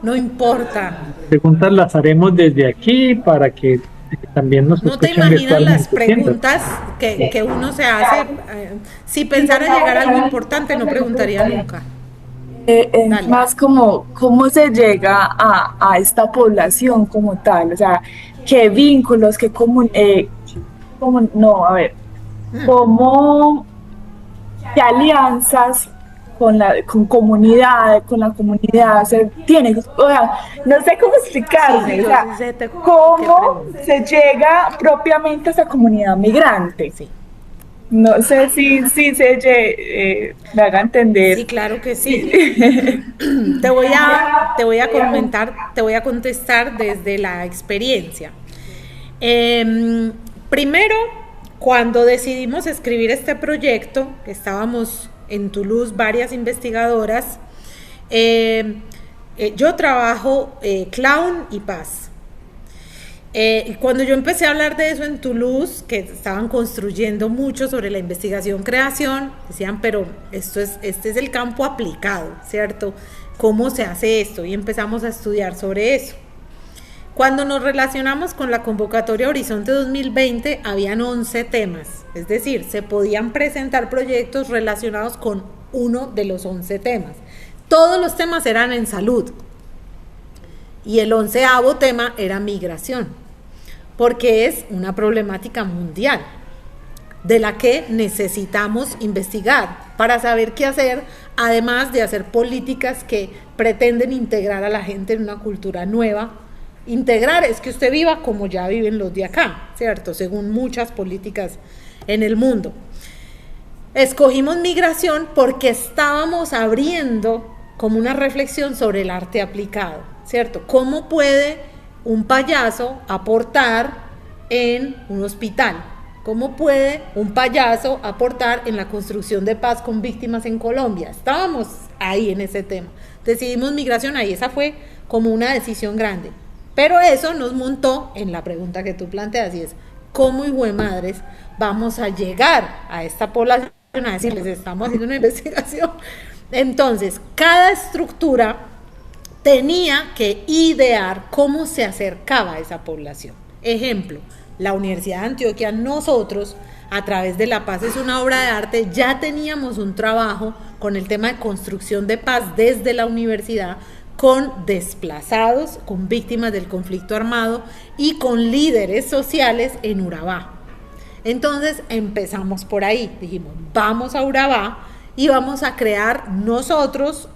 No importa. Preguntas las haremos desde aquí para que también nos ¿No te escuchen imaginas las virtualmente, preguntas que uno se hace? Si pensara llegar a algo importante, no preguntaría nunca. Es más como cómo se llega a esta población como tal, o sea, qué vínculos, qué alianzas con la comunidad se tiene, o sea, no sé cómo explicarme, o sea, cómo se llega propiamente a esa comunidad migrante. Sí. No sé si me haga entender. Sí, claro que sí. Te voy a comentar, te voy a contestar desde la experiencia. Primero, cuando decidimos escribir este proyecto, estábamos en Toulouse varias investigadoras. Yo trabajo clown y paz. Cuando yo empecé a hablar de eso en Toulouse, que estaban construyendo mucho sobre la investigación-creación, decían, pero este es el campo aplicado, ¿cierto? ¿Cómo se hace esto? Y empezamos a estudiar sobre eso. Cuando nos relacionamos con la convocatoria Horizonte 2020, habían 11 temas, es decir, se podían presentar proyectos relacionados con uno de los 11 temas. Todos los temas eran en salud y el 11º tema era migración, porque es una problemática mundial de la que necesitamos investigar para saber qué hacer, además de hacer políticas que pretenden integrar a la gente en una cultura nueva. Integrar es que usted viva como ya viven los de acá, ¿cierto? Según muchas políticas en el mundo. Escogimos migración porque estábamos abriendo como una reflexión sobre el arte aplicado, ¿cierto? ¿Cómo puede un payaso aportar en un hospital? ¿Cómo puede un payaso aportar en la construcción de paz con víctimas en Colombia? Estábamos ahí en ese tema. Decidimos migración ahí, esa fue como una decisión grande. Pero eso nos montó en la pregunta que tú planteas y es, ¿cómo hijo de madres vamos a llegar a esta población a decirles, estamos haciendo una investigación? Entonces, cada estructura tenía que idear cómo se acercaba a esa población. Ejemplo, la Universidad de Antioquia, nosotros, a través de La Paz es una obra de arte, ya teníamos un trabajo con el tema de construcción de paz desde la universidad, con desplazados, con víctimas del conflicto armado y con líderes sociales en Urabá. Entonces empezamos por ahí, dijimos, vamos a Urabá y vamos a crear nosotros,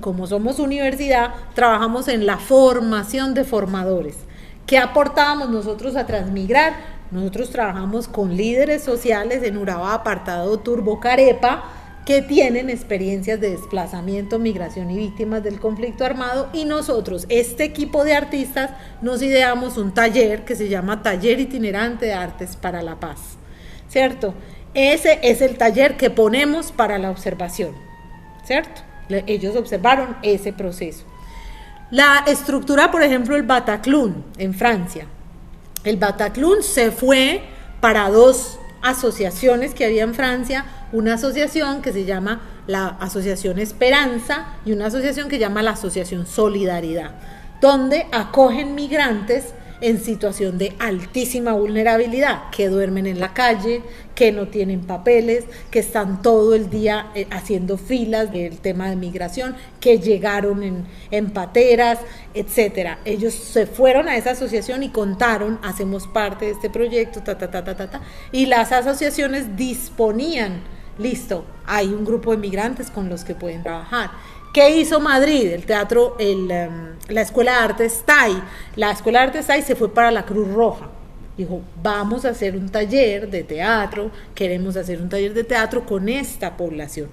como somos universidad, trabajamos en la formación de formadores. ¿Qué aportábamos nosotros a Transmigrar? Nosotros trabajamos con líderes sociales en Urabá, apartado Turbo Carepa, que tienen experiencias de desplazamiento, migración y víctimas del conflicto armado, y nosotros, este equipo de artistas, nos ideamos un taller que se llama Taller Itinerante de Artes para la Paz, ¿cierto? Ese es el taller que ponemos para la observación, ¿cierto? Ellos observaron ese proceso. La estructura, por ejemplo, el Bataclan en Francia. El Bataclan se fue para dos asociaciones que había en Francia, una asociación que se llama la Asociación Esperanza y una asociación que se llama la Asociación Solidaridad, donde acogen migrantes en situación de altísima vulnerabilidad, que duermen en la calle, que no tienen papeles, que están todo el día haciendo filas del tema de migración, que llegaron en pateras, etcétera. Ellos se fueron a esa asociación y contaron, hacemos parte de este proyecto, y las asociaciones disponían, listo, hay un grupo de migrantes con los que pueden trabajar. ¿Qué hizo Madrid? El teatro, la Escuela de Artes TAI. La Escuela de Artes TAI se fue para la Cruz Roja. Dijo, vamos a hacer un taller de teatro, queremos hacer un taller de teatro con esta población.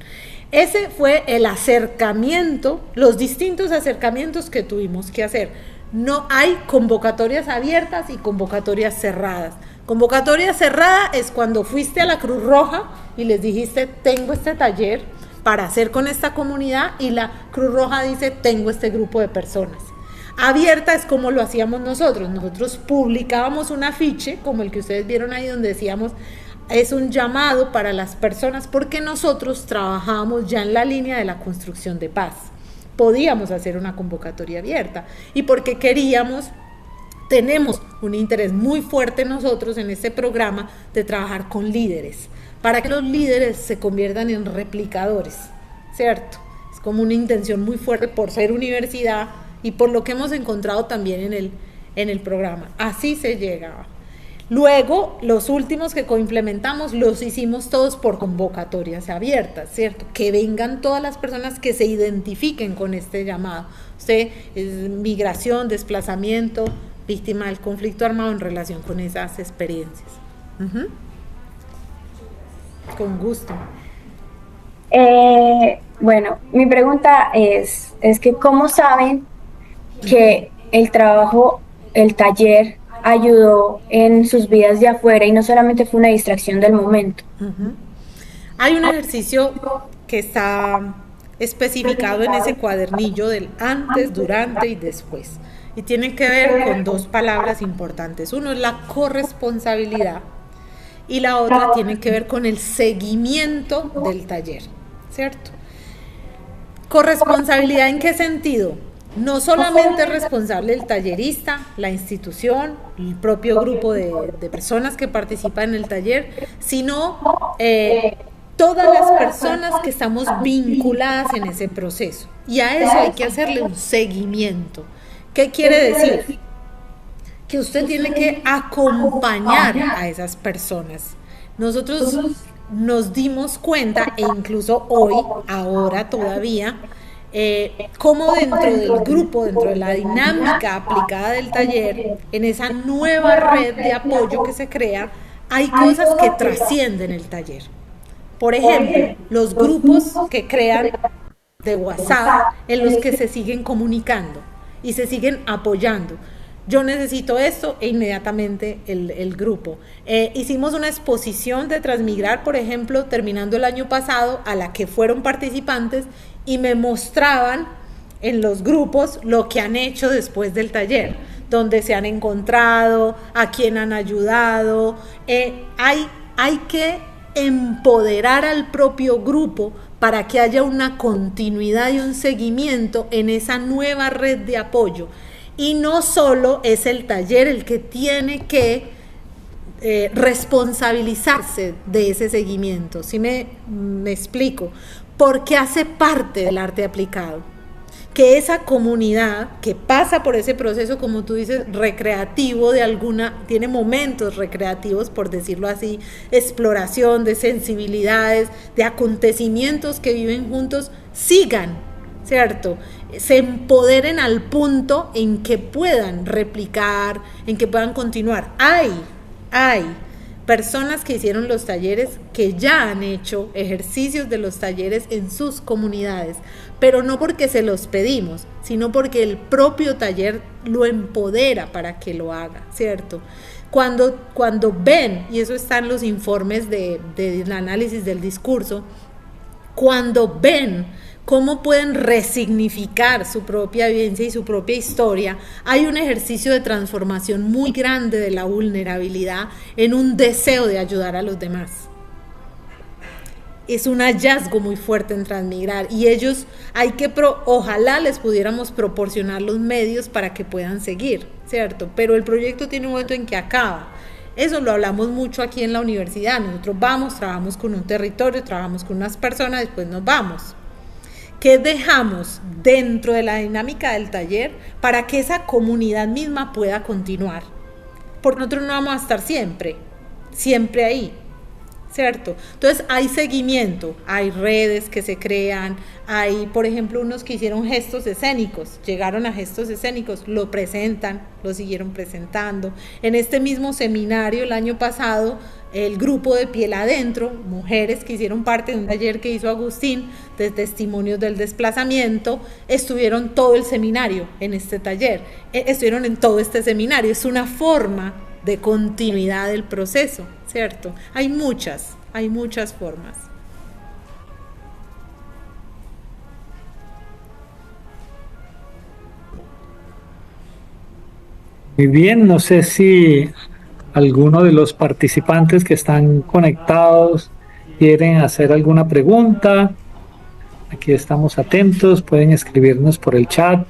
Ese fue el acercamiento, los distintos acercamientos que tuvimos que hacer. No hay convocatorias abiertas y convocatorias cerradas. Convocatoria cerrada es cuando fuiste a la Cruz Roja y les dijiste, tengo este taller para hacer con esta comunidad, y la Cruz Roja dice, tengo este grupo de personas. Abierta es como lo hacíamos nosotros. Nosotros publicábamos un afiche, como el que ustedes vieron ahí, donde decíamos, es un llamado para las personas, porque nosotros trabajábamos ya en la línea de la construcción de paz. Podíamos hacer una convocatoria abierta, y porque tenemos un interés muy fuerte nosotros en este programa de trabajar con líderes, para que los líderes se conviertan en replicadores, ¿cierto? Es como una intención muy fuerte por ser universidad y por lo que hemos encontrado también en el programa. Así se llega. Luego, los últimos que coimplementamos los hicimos todos por convocatorias abiertas, ¿cierto? Que vengan todas las personas que se identifiquen con este llamado. Usted es migración, desplazamiento, víctima del conflicto armado en relación con esas experiencias. Con gusto. Bueno, mi pregunta es que ¿cómo saben que el trabajo, el taller, ayudó en sus vidas de afuera y no solamente fue una distracción del momento? Hay un ejercicio que está especificado en ese cuadernillo del antes, durante y después, y tiene que ver con dos palabras importantes. Uno es la corresponsabilidad y la otra tiene que ver con el seguimiento del taller, ¿cierto? Corresponsabilidad, ¿en qué sentido? No solamente es responsable el tallerista, la institución, el propio grupo de personas que participan en el taller, sino todas las personas que estamos vinculadas en ese proceso. Y a eso hay que hacerle un seguimiento. ¿Qué quiere decir? Que usted tiene que acompañar a esas personas. Nosotros nos dimos cuenta, e incluso hoy, ahora todavía, cómo dentro del grupo, dentro de la dinámica aplicada del taller, en esa nueva red de apoyo que se crea, hay cosas que trascienden el taller. Por ejemplo, los grupos que crean de WhatsApp en los que se siguen comunicando y se siguen apoyando. Yo necesito esto, e inmediatamente el grupo. Hicimos una exposición de Transmigrar, por ejemplo, terminando el año pasado, a la que fueron participantes y me mostraban en los grupos lo que han hecho después del taller, donde se han encontrado, a quién han ayudado. Hay que empoderar al propio grupo para que haya una continuidad y un seguimiento en esa nueva red de apoyo. Y no solo es el taller el que tiene que responsabilizarse de ese seguimiento, ¿sí me explico? Porque hace parte del arte aplicado. Que esa comunidad que pasa por ese proceso, como tú dices, recreativo tiene momentos recreativos, por decirlo así, exploración de sensibilidades, de acontecimientos que viven juntos, sigan, ¿cierto? Se empoderen al punto en que puedan replicar, en que puedan continuar. Hay personas que hicieron los talleres, que ya han hecho ejercicios de los talleres en sus comunidades, pero no porque se los pedimos, sino porque el propio taller lo empodera para que lo haga, ¿cierto? Cuando ven, y eso está en los informes del análisis del discurso, cuando ven cómo pueden resignificar su propia vivencia y su propia historia, hay un ejercicio de transformación muy grande de la vulnerabilidad en un deseo de ayudar a los demás. es un hallazgo muy fuerte en Transmigrar y ellos ojalá les pudiéramos proporcionar los medios para que puedan seguir, ¿cierto? Pero el proyecto tiene un momento en que acaba. Eso lo hablamos mucho aquí en la universidad. Nosotros vamos, trabajamos con un territorio, trabajamos con unas personas, después nos vamos. ¿Qué dejamos dentro de la dinámica del taller para que esa comunidad misma pueda continuar? Porque nosotros no vamos a estar siempre ahí, ¿cierto? Entonces hay seguimiento, hay redes que se crean, hay, por ejemplo, unos que hicieron gestos escénicos, llegaron a gestos escénicos, lo presentan, lo siguieron presentando. En este mismo seminario el año pasado, el grupo de Piel Adentro, mujeres que hicieron parte de un taller que hizo Agustín de testimonios del desplazamiento, estuvieron todo el seminario en este taller, estuvieron en todo este seminario. Es una forma de continuidad del proceso, ¿cierto? Hay muchas formas. Muy bien, no sé si alguno de los participantes que están conectados quieren hacer alguna pregunta. Aquí estamos atentos, pueden escribirnos por el chat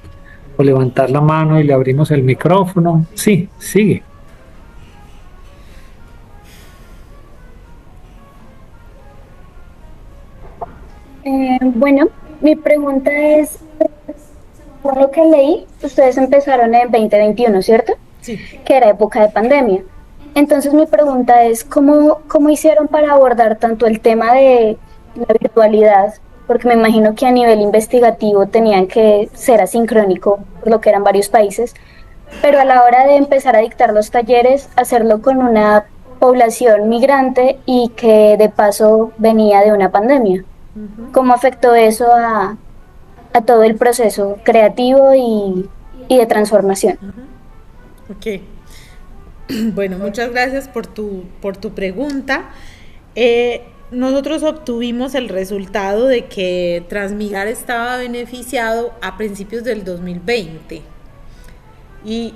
o levantar la mano y le abrimos el micrófono. Sí, sigue. Bueno, mi pregunta es, por lo que leí, ustedes empezaron en 2021, ¿cierto? Sí. Que era época de pandemia. Entonces mi pregunta es, ¿cómo hicieron para abordar tanto el tema de la virtualidad? Porque me imagino que a nivel investigativo tenían que ser asincrónico, por lo que eran varios países, pero a la hora de empezar a dictar los talleres, hacerlo con una población migrante y que de paso venía de una pandemia. ¿Cómo afectó eso a todo el proceso creativo y de transformación? Ok. Bueno, muchas gracias por tu pregunta. Nosotros obtuvimos el resultado de que Transmigrar estaba beneficiado a principios del 2020 y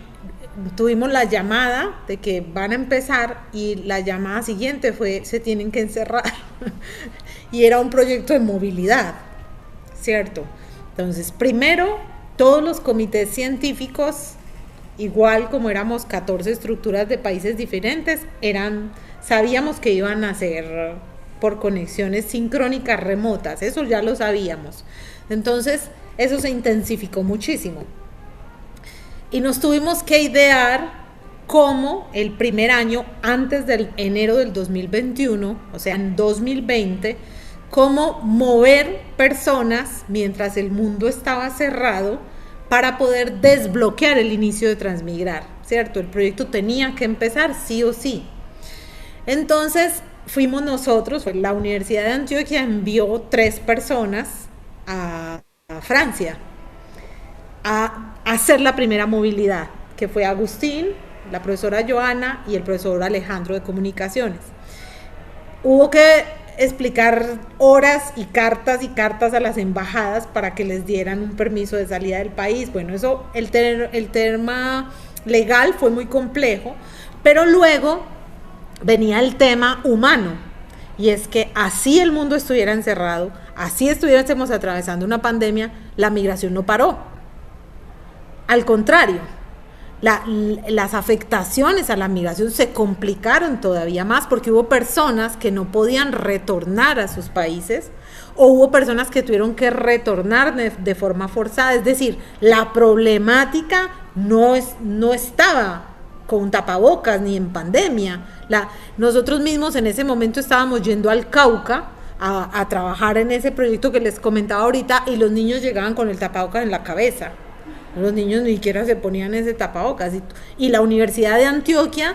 tuvimos la llamada de que van a empezar y la llamada siguiente fue se tienen que encerrar y era un proyecto de movilidad, ¿cierto? Entonces, primero, todos los comités científicos, igual como éramos 14 estructuras de países diferentes, sabíamos que iban a ser por conexiones sincrónicas remotas, eso ya lo sabíamos. Entonces, eso se intensificó muchísimo. Y nos tuvimos que idear cómo el primer año, antes del enero del 2021, o sea, en 2020, cómo mover personas mientras el mundo estaba cerrado para poder desbloquear el inicio de Transmigrar, ¿cierto? El proyecto tenía que empezar sí o sí. Entonces fuimos nosotros, la Universidad de Antioquia envió 3 personas a Francia a hacer la primera movilidad, que fue Agustín, la profesora Joana y el profesor Alejandro de Comunicaciones. Hubo que explicar horas y cartas a las embajadas para que les dieran un permiso de salida del país. Bueno, eso, el tema legal fue muy complejo, pero luego venía el tema humano, y es que así el mundo estuviera encerrado, así estuviésemos atravesando una pandemia, la migración no paró. Al contrario, las afectaciones a la migración se complicaron todavía más porque hubo personas que no podían retornar a sus países o hubo personas que tuvieron que retornar de forma forzada. Es decir, la problemática no estaba con tapabocas ni en pandemia. Nosotros mismos en ese momento estábamos yendo al Cauca a trabajar en ese proyecto que les comentaba ahorita y los niños llegaban con el tapabocas en la cabeza. Los niños ni siquiera se ponían ese tapabocas y la Universidad de Antioquia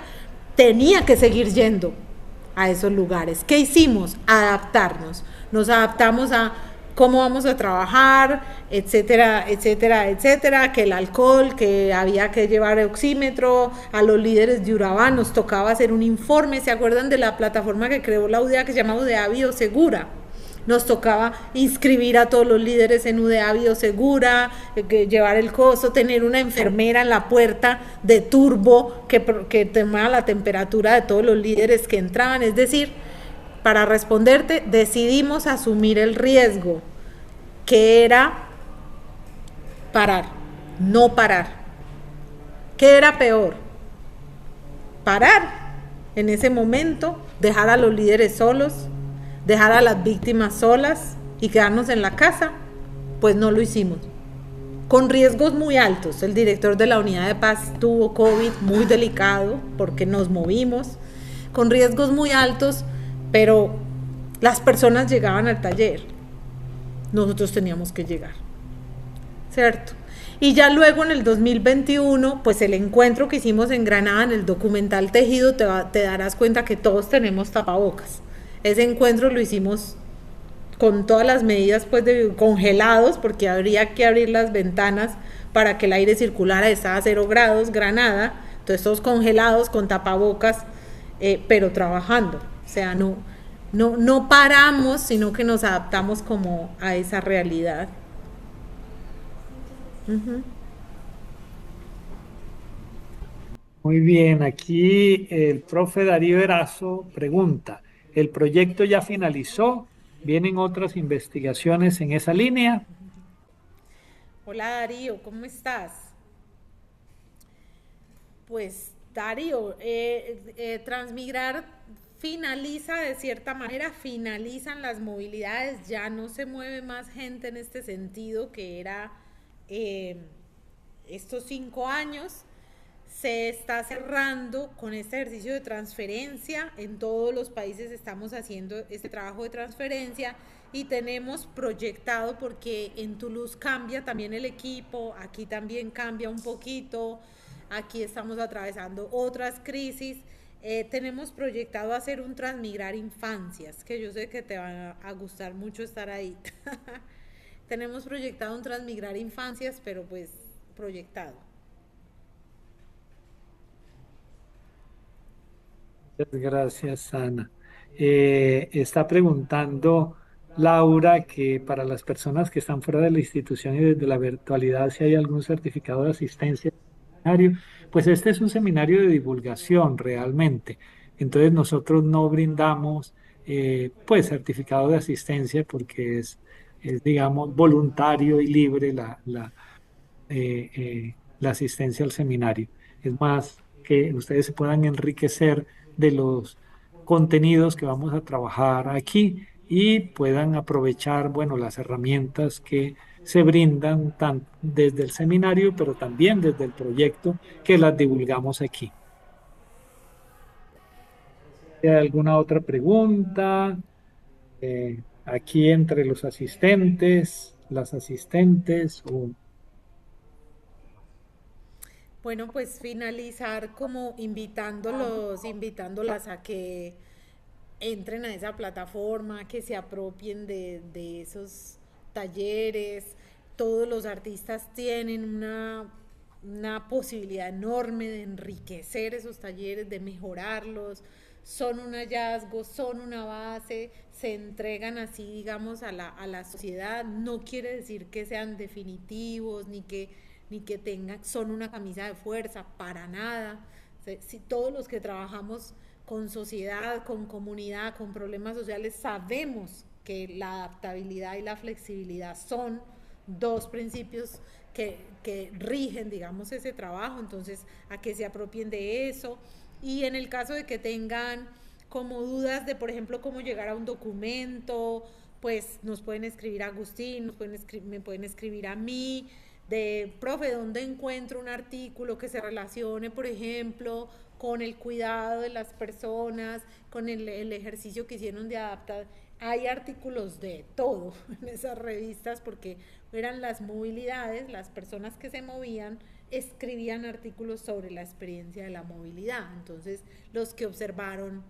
tenía que seguir yendo a esos lugares. ¿Qué hicimos? Adaptarnos. Nos adaptamos a cómo vamos a trabajar, etcétera, etcétera, etcétera, que el alcohol, que había que llevar oxímetro, a los líderes de Urabá nos tocaba hacer un informe. ¿Se acuerdan de la plataforma que creó la UDA que se llama UDA Biosegura? Nos tocaba inscribir a todos los líderes en UDA Biosegura, llevar el costo, tener una enfermera en la puerta de turbo que tomara la temperatura de todos los líderes que entraban. Es decir, para responderte, decidimos asumir el riesgo, que era parar, no parar. ¿Qué era peor? Parar en ese momento, dejar a los líderes solos, dejar a las víctimas solas y quedarnos en la casa. Pues no lo hicimos, con riesgos muy altos. El director de la unidad de paz tuvo COVID muy delicado porque nos movimos, con riesgos muy altos, pero las personas llegaban al taller, nosotros teníamos que llegar, ¿cierto? Y ya luego en el 2021, pues el encuentro que hicimos en Granada, en el documental Tejido, te darás cuenta que todos tenemos tapabocas. Ese encuentro lo hicimos con todas las medidas pues de congelados, porque habría que abrir las ventanas para que el aire circulara. Estaba a 0 grados Granada, entonces todos congelados con tapabocas, pero trabajando. O sea, no paramos, sino que nos adaptamos como a esa realidad. Muy bien, aquí el profe Darío Erazo pregunta, ¿el proyecto ya finalizó? ¿Vienen otras investigaciones en esa línea? Hola Darío, ¿cómo estás? Pues Darío, Transmigrar finaliza de cierta manera, finalizan las movilidades, ya no se mueve más gente en este sentido que era estos 5 años. Se está cerrando con este ejercicio de transferencia. En todos los países estamos haciendo este trabajo de transferencia y tenemos proyectado, porque en Toulouse cambia también el equipo, aquí también cambia un poquito, aquí estamos atravesando otras crisis. Tenemos proyectado hacer un Transmigrar Infancias, que yo sé que te va a gustar mucho estar ahí. Tenemos proyectado un Transmigrar Infancias, pero pues proyectado. Muchas gracias, Ana. Está preguntando Laura que para las personas que están fuera de la institución y desde la virtualidad, si hay algún certificado de asistencia al seminario. Pues este es un seminario de divulgación realmente. Entonces nosotros no brindamos pues certificado de asistencia porque digamos voluntario y libre la asistencia al seminario. Es más que ustedes se puedan enriquecer de los contenidos que vamos a trabajar aquí y puedan aprovechar, bueno, las herramientas que se brindan desde el seminario, pero también desde el proyecto que las divulgamos aquí. ¿Hay alguna otra pregunta? Aquí entre los asistentes, las asistentes o... Bueno, pues finalizar como invitándolas a que entren a esa plataforma, que se apropien de esos talleres. Todos los artistas tienen una posibilidad enorme de enriquecer esos talleres, de mejorarlos. Son un hallazgo, son una base, se entregan así, digamos, a la sociedad. No quiere decir que sean definitivos, ni que tengan, son una camisa de fuerza, para nada. Si todos los que trabajamos con sociedad, con comunidad, con problemas sociales, sabemos que la adaptabilidad y la flexibilidad son dos principios que rigen, digamos, ese trabajo. Entonces, a que se apropien de eso. Y en el caso de que tengan como dudas de, por ejemplo, cómo llegar a un documento, pues nos pueden escribir a Agustín, me pueden escribir a mí, de, profe, ¿dónde encuentro un artículo que se relacione, por ejemplo, con el cuidado de las personas, con el ejercicio que hicieron de adaptar? Hay artículos de todo en esas revistas, porque eran las movilidades, las personas que se movían escribían artículos sobre la experiencia de la movilidad. Entonces, los que observaron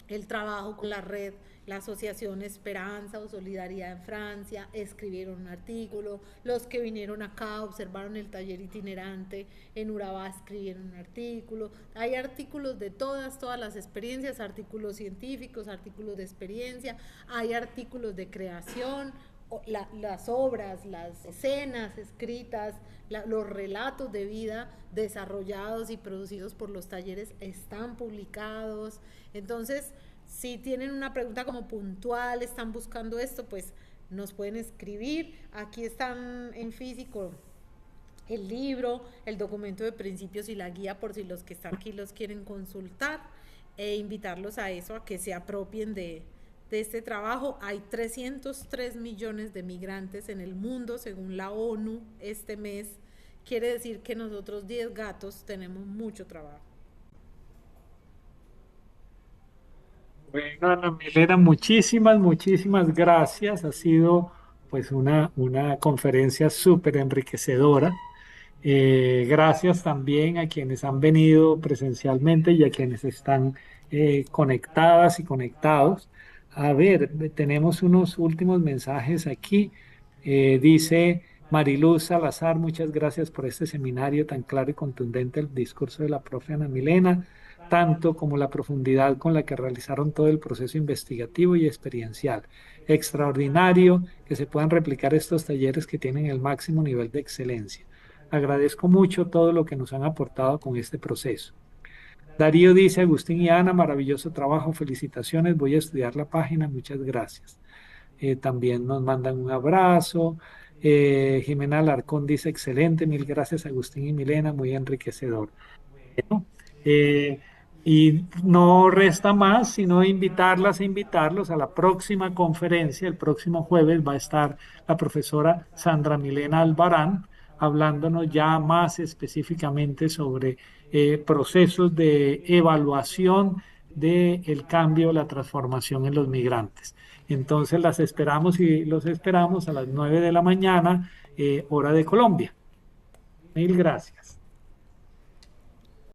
el trabajo con la red, la Asociación Esperanza o Solidaridad en Francia, escribieron un artículo. Los que vinieron acá, observaron el taller itinerante en Urabá, escribieron un artículo. Hay artículos de todas las experiencias, artículos científicos, artículos de experiencia, hay artículos de creación, las obras, las escenas escritas, los relatos de vida desarrollados y producidos por los talleres están publicados. Entonces, Si tienen una pregunta como puntual, están buscando esto, pues nos pueden escribir. Aquí están en físico el libro, el documento de principios y la guía por si los que están aquí los quieren consultar, e invitarlos a eso, a que se apropien de este trabajo. Hay 303 millones de migrantes en el mundo según la ONU este mes. Quiere decir que nosotros 10 gatos tenemos mucho trabajo. Bueno, Ana Milena, muchísimas gracias. Ha sido pues una conferencia súper enriquecedora. Gracias también a quienes han venido presencialmente y a quienes están conectadas y conectados. A ver, tenemos unos últimos mensajes aquí. Dice Mariluz Salazar, muchas gracias por este seminario tan claro y contundente, el discurso de la profe Ana Milena, tanto como la profundidad con la que realizaron todo el proceso investigativo y experiencial. Extraordinario que se puedan replicar estos talleres que tienen el máximo nivel de excelencia. Agradezco mucho todo lo que nos han aportado con este proceso. Darío dice, Agustín y Ana, maravilloso trabajo, felicitaciones, voy a estudiar la página, muchas gracias. También nos mandan un abrazo. Jimena Alarcón dice, excelente, mil gracias Agustín y Milena, muy enriquecedor. Bueno, y no resta más sino invitarlas e invitarlos a la próxima conferencia. El próximo jueves va a estar la profesora Sandra Milena Albarán hablándonos ya más específicamente sobre procesos de evaluación del cambio, la transformación en los migrantes. Entonces las esperamos y los esperamos a las 9 de la mañana, hora de Colombia. Mil gracias.